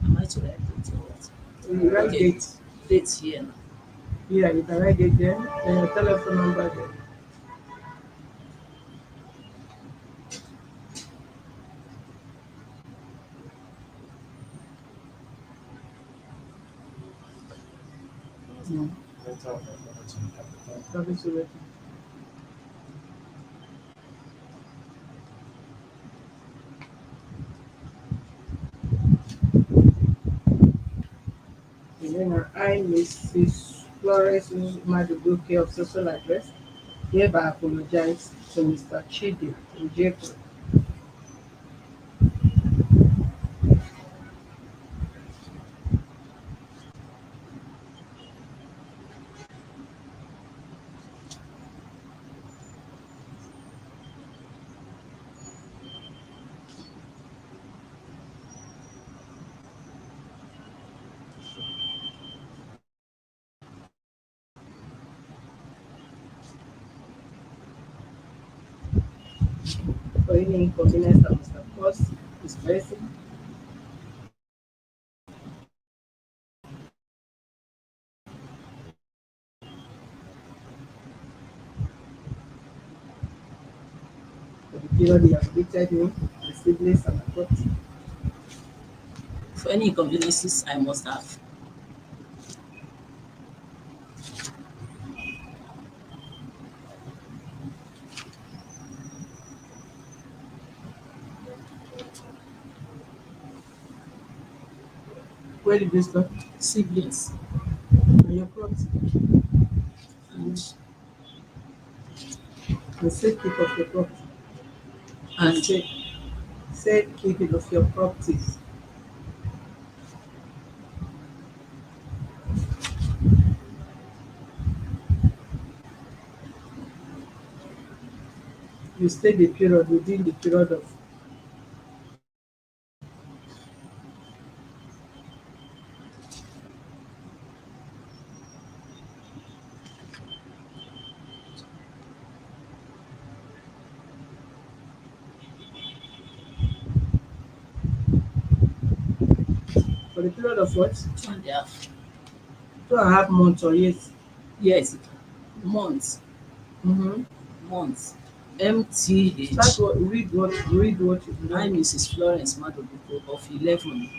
Am I to write date or what? You write Okay. date. Date here now. Yeah, you can write it there, then your telephone number there. Mm. Capital letter. And then I, Mrs. Florence Madubuke of social address, hereby apologize to Mr. CHUDE OJEKWE for any inconvenience that must have caused this person for the period he has greeted me, my siblings and my court. For any inconveniences I must have. Where did this go? Siblings On your property. and The safekeep of your property. and Safekeeping of your properties. You stay the period within the period of for the period of what? 2.5 2.5 months or years. years. Months. Mm-hmm. Months. Start MTH. what read what you I, know. Mrs. Florence Madubuko of 11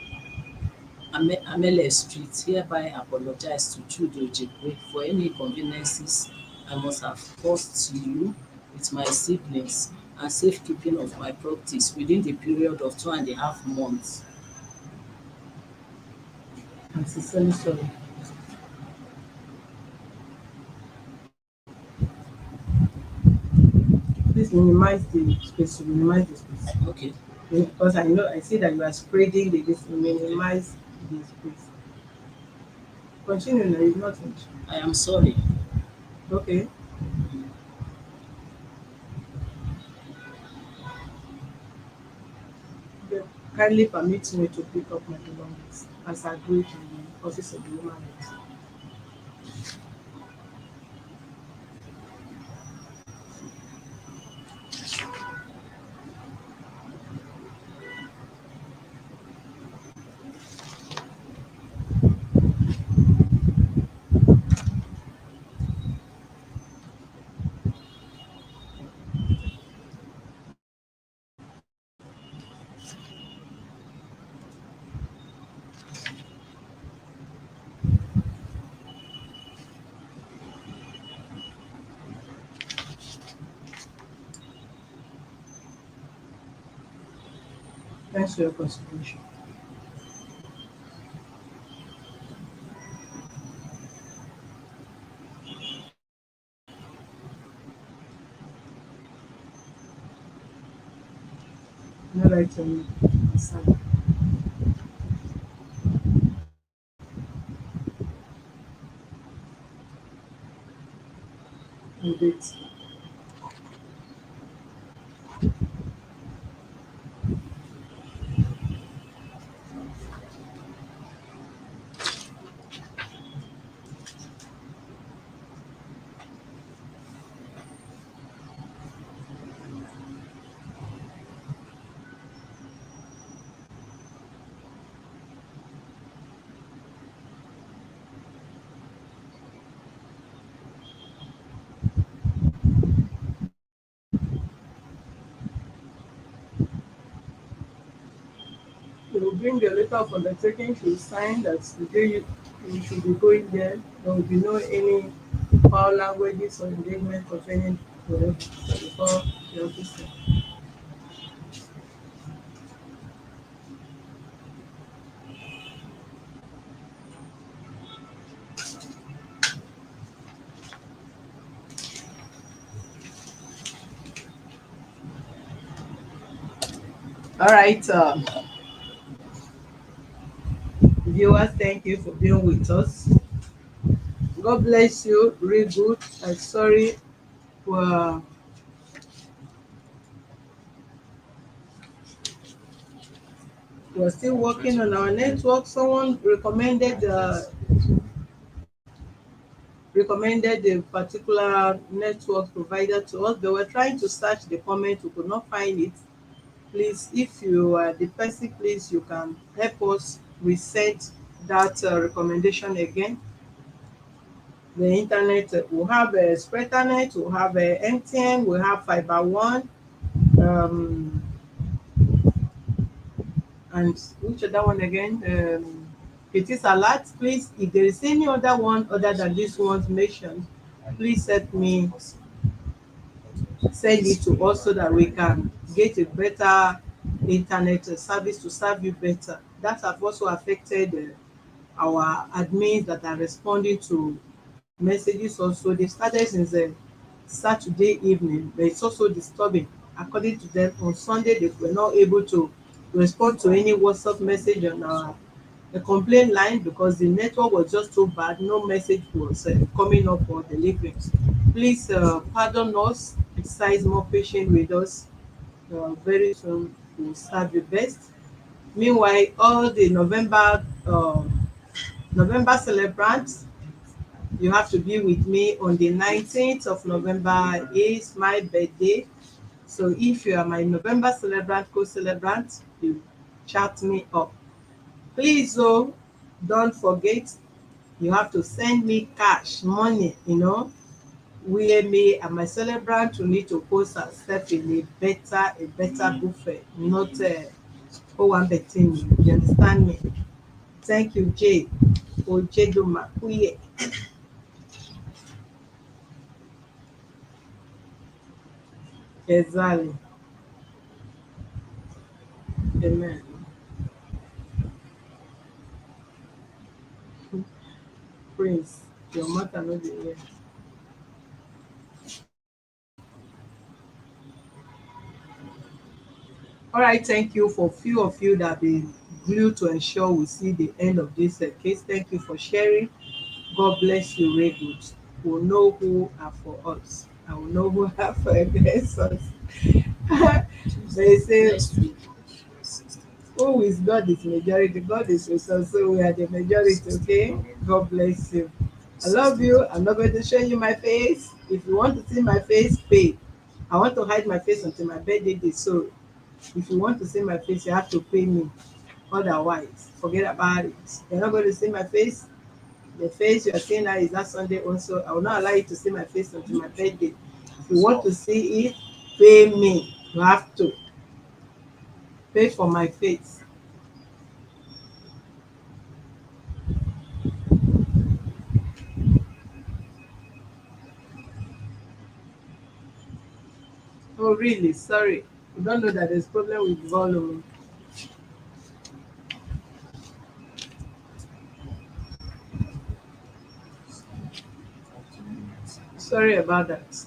Amele Street, hereby apologize to CHUDE OJEKWE for any inconveniences I must have caused to you with my siblings and safekeeping of my properties within the period of 2.5 months. I'm sincerely sorry. Please minimize the space. Minimize the space. Okay, Because I see that you are spreading the this. Minimize the space. Continue now. You've not finished. I am sorry. Okay. Okay. Kindly permit me to pick up my belongings as agreed in the office of the woman. Thanks for your consideration. All right, indeed. They will bring the letter of undertaking to sign that the day you should be going there. There will be no any foul languages or engagement concerning whatever before the officer. All right, viewers, thank you for being with us. God bless you. Real good. I'm sorry for we're still working on our network. Someone recommended a particular network provider to us, but we're trying to search the comment. We could not find it. Please, if you are the person, please you can help us resend that recommendation again. The internet, we have a Spreadernet, we have a MTN, we have Fiber One, um, and which other one again? It is alert. Please, if there is any other one other than this one mentioned, please help me send it to us so that we can get a better internet service to serve you better. That have also affected our admins that are responding to messages also. They started since Saturday evening, but it's also disturbing. According to them, on Sunday they were not able to respond to any WhatsApp message on our the complaint line because the network was just too bad. No message was coming up for delivery. Please pardon us, exercise more patience with us. Very soon we'll serve you best. Meanwhile, all the November celebrants, you have to be with me on the 19th of November is my birthday. So if you are my November celebrant, co-celebrant, you chat me up. Please, oh, don't forget, you have to send me cash, money, where me and my celebrant will need to post ourselves in a better buffet, not one betting me. You understand me? Thank you, Jay. Ojedoma Kuye. Exactly. Amen. Prince, your mother no dey here. All right, thank you for few of you that been glued to ensure we see the end of this case. Thank you for sharing. God bless you, very good. We'll know who are for us. I will know who are for against us. They say, Next week. who is God is majority. God is with us, so we are the majority, okay? God bless you. I love you. I'm not going to show you my face. If you want to see my face, pay. I want to hide my face until my birthday day, so if you want to see my face, you have to pay me. Otherwise, forget about it. You're not going to see my face. The face you are seeing now is that Sunday also. I will not allow you to see my face until my birthday. If you want to see it, pay me. You have to pay for my face. Oh, really? Sorry. You don't know that there's problem with volume. Sorry about that.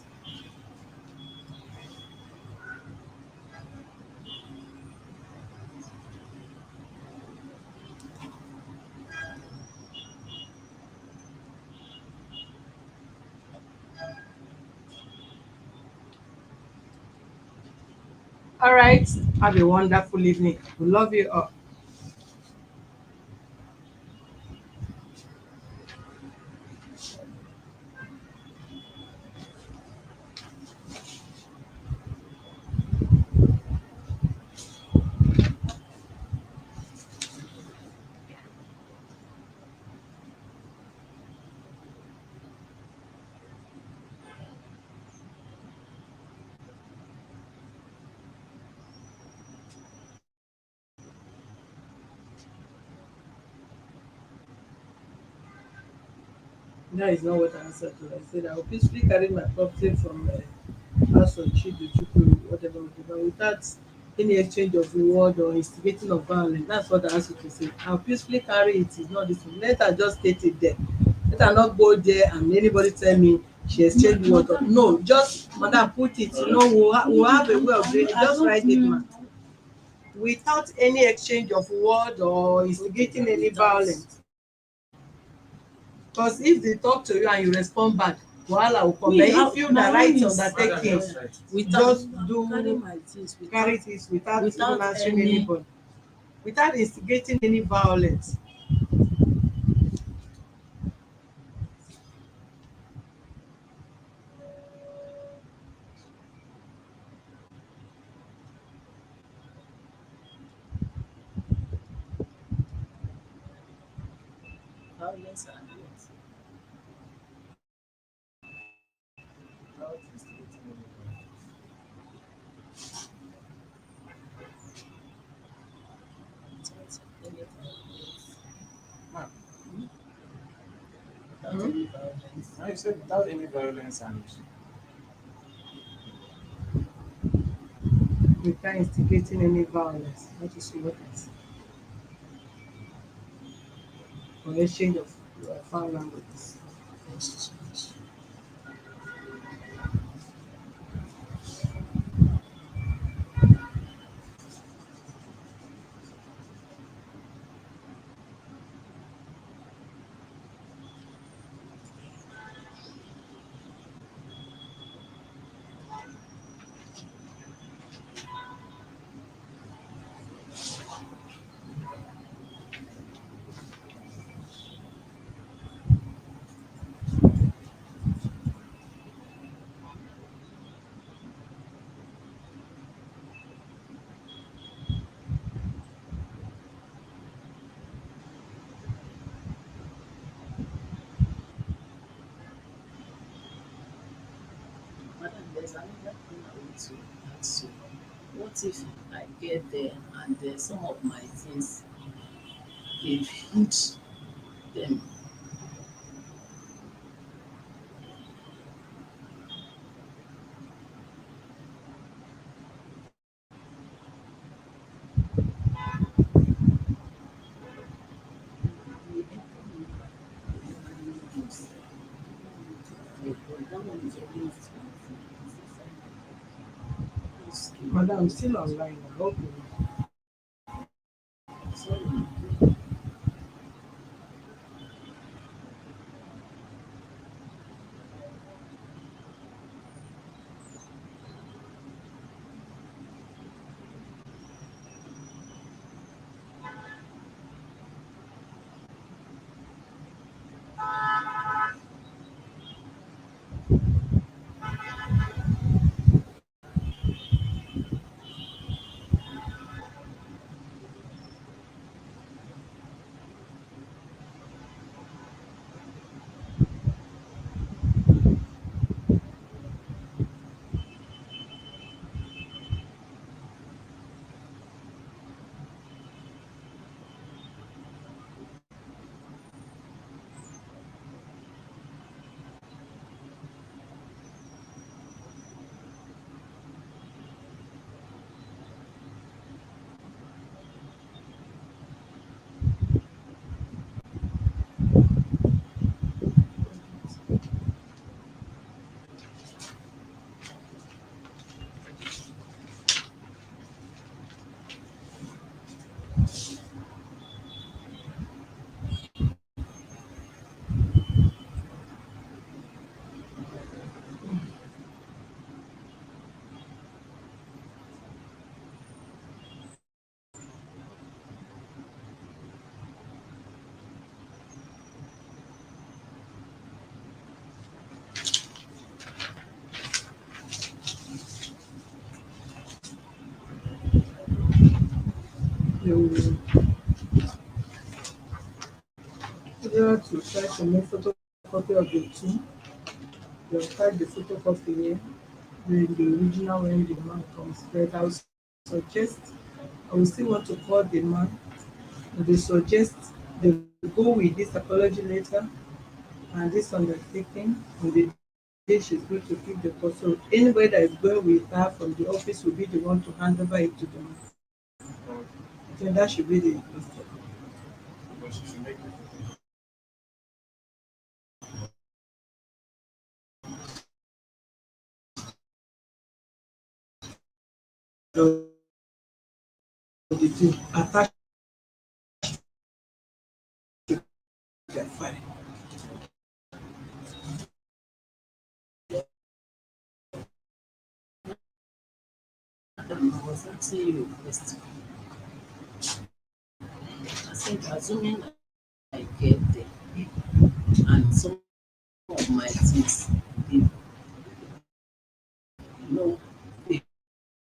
All right. Have a wonderful evening. We love you all. That is not what I answered to. I said I will peacefully carry my property from house of CHUDE, whatever, without any exchange of reward or instigating of violence. That's what I asked you to say. I'll peacefully carry it. It's not this thing. Let her just state it there. Let her not go there and anybody tell me she exchanged what. No, just madam put it. We'll have a way of doing it. Just write it, man. Without any exchange of word or instigating any violence. Because if they talk to you and you respond bad, wahala will come. But if you the right undertaking, just do carry this without even answering anybody, without instigating any violence. Violence and what? Without instigating any violence. Without any violence. Ma'am, Without any violence. now you said without any violence and Without instigating any violence. That is what it is. Or exchange of foul languages. Exchange. Madam, there's another thing I want to ask you. What if I get there and some of my things they've hid them? That one is against Madam, I'm still online. I hope you know. sorry. They will either to try to make photocopy of the two. They'll type the photocopy here, then the original when the man comes. But I will suggest, I will still want to call the man. They suggest they go with this apology letter and this undertaking on the day she's going to give the court. So anybody that is going with her from the office will be the one to hand over it to them. I think that should be the mistake. But she should make it. The two attach their file. Madam, I was asking you a question. I said, assuming I get there and some of my things, they,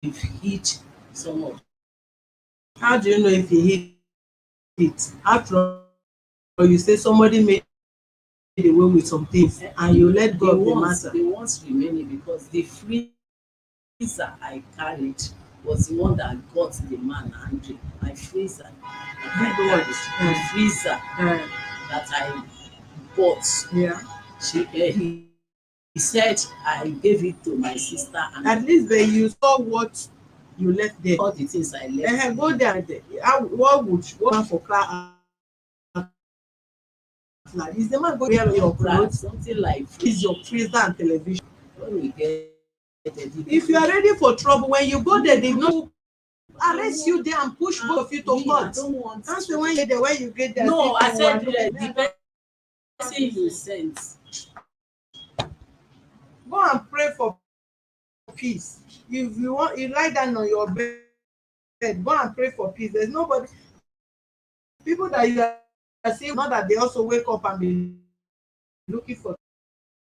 they've hit some of. How do you know if he hit it? After all, you say somebody made away with some things and you let go of the matter. The ones remaining because the freezer I carried was the one that got the man angry. My freezer that I carried, the freezer that I bought. Yeah. He said I gave it to my sister and At least when you saw what you left there. all the things I left. Go there and what for car? Is the man going to wear your clothes? Something like Is your freezer and television? when we get If you are ready for trouble, when you go there, they know arrest you there and push both of you to I court. don't want That's the when you there when you get there. No, I said the person you sent. go and pray for peace. If you want, you lie down on your bed, go and pray for peace. There's nobody. People that you are seeing, not that they also wake up and be looking for.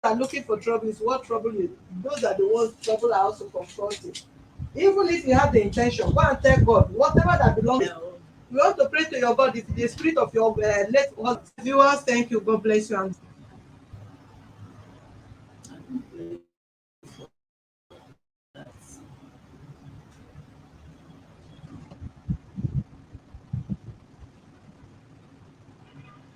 Are looking for trouble is what trouble is. Those are the ones trouble are also confronting. Even if you have the intention, go and tell God whatever that belongs. You want to pray to your God. If the spirit of your late husband. Viewers, thank you. God bless you. And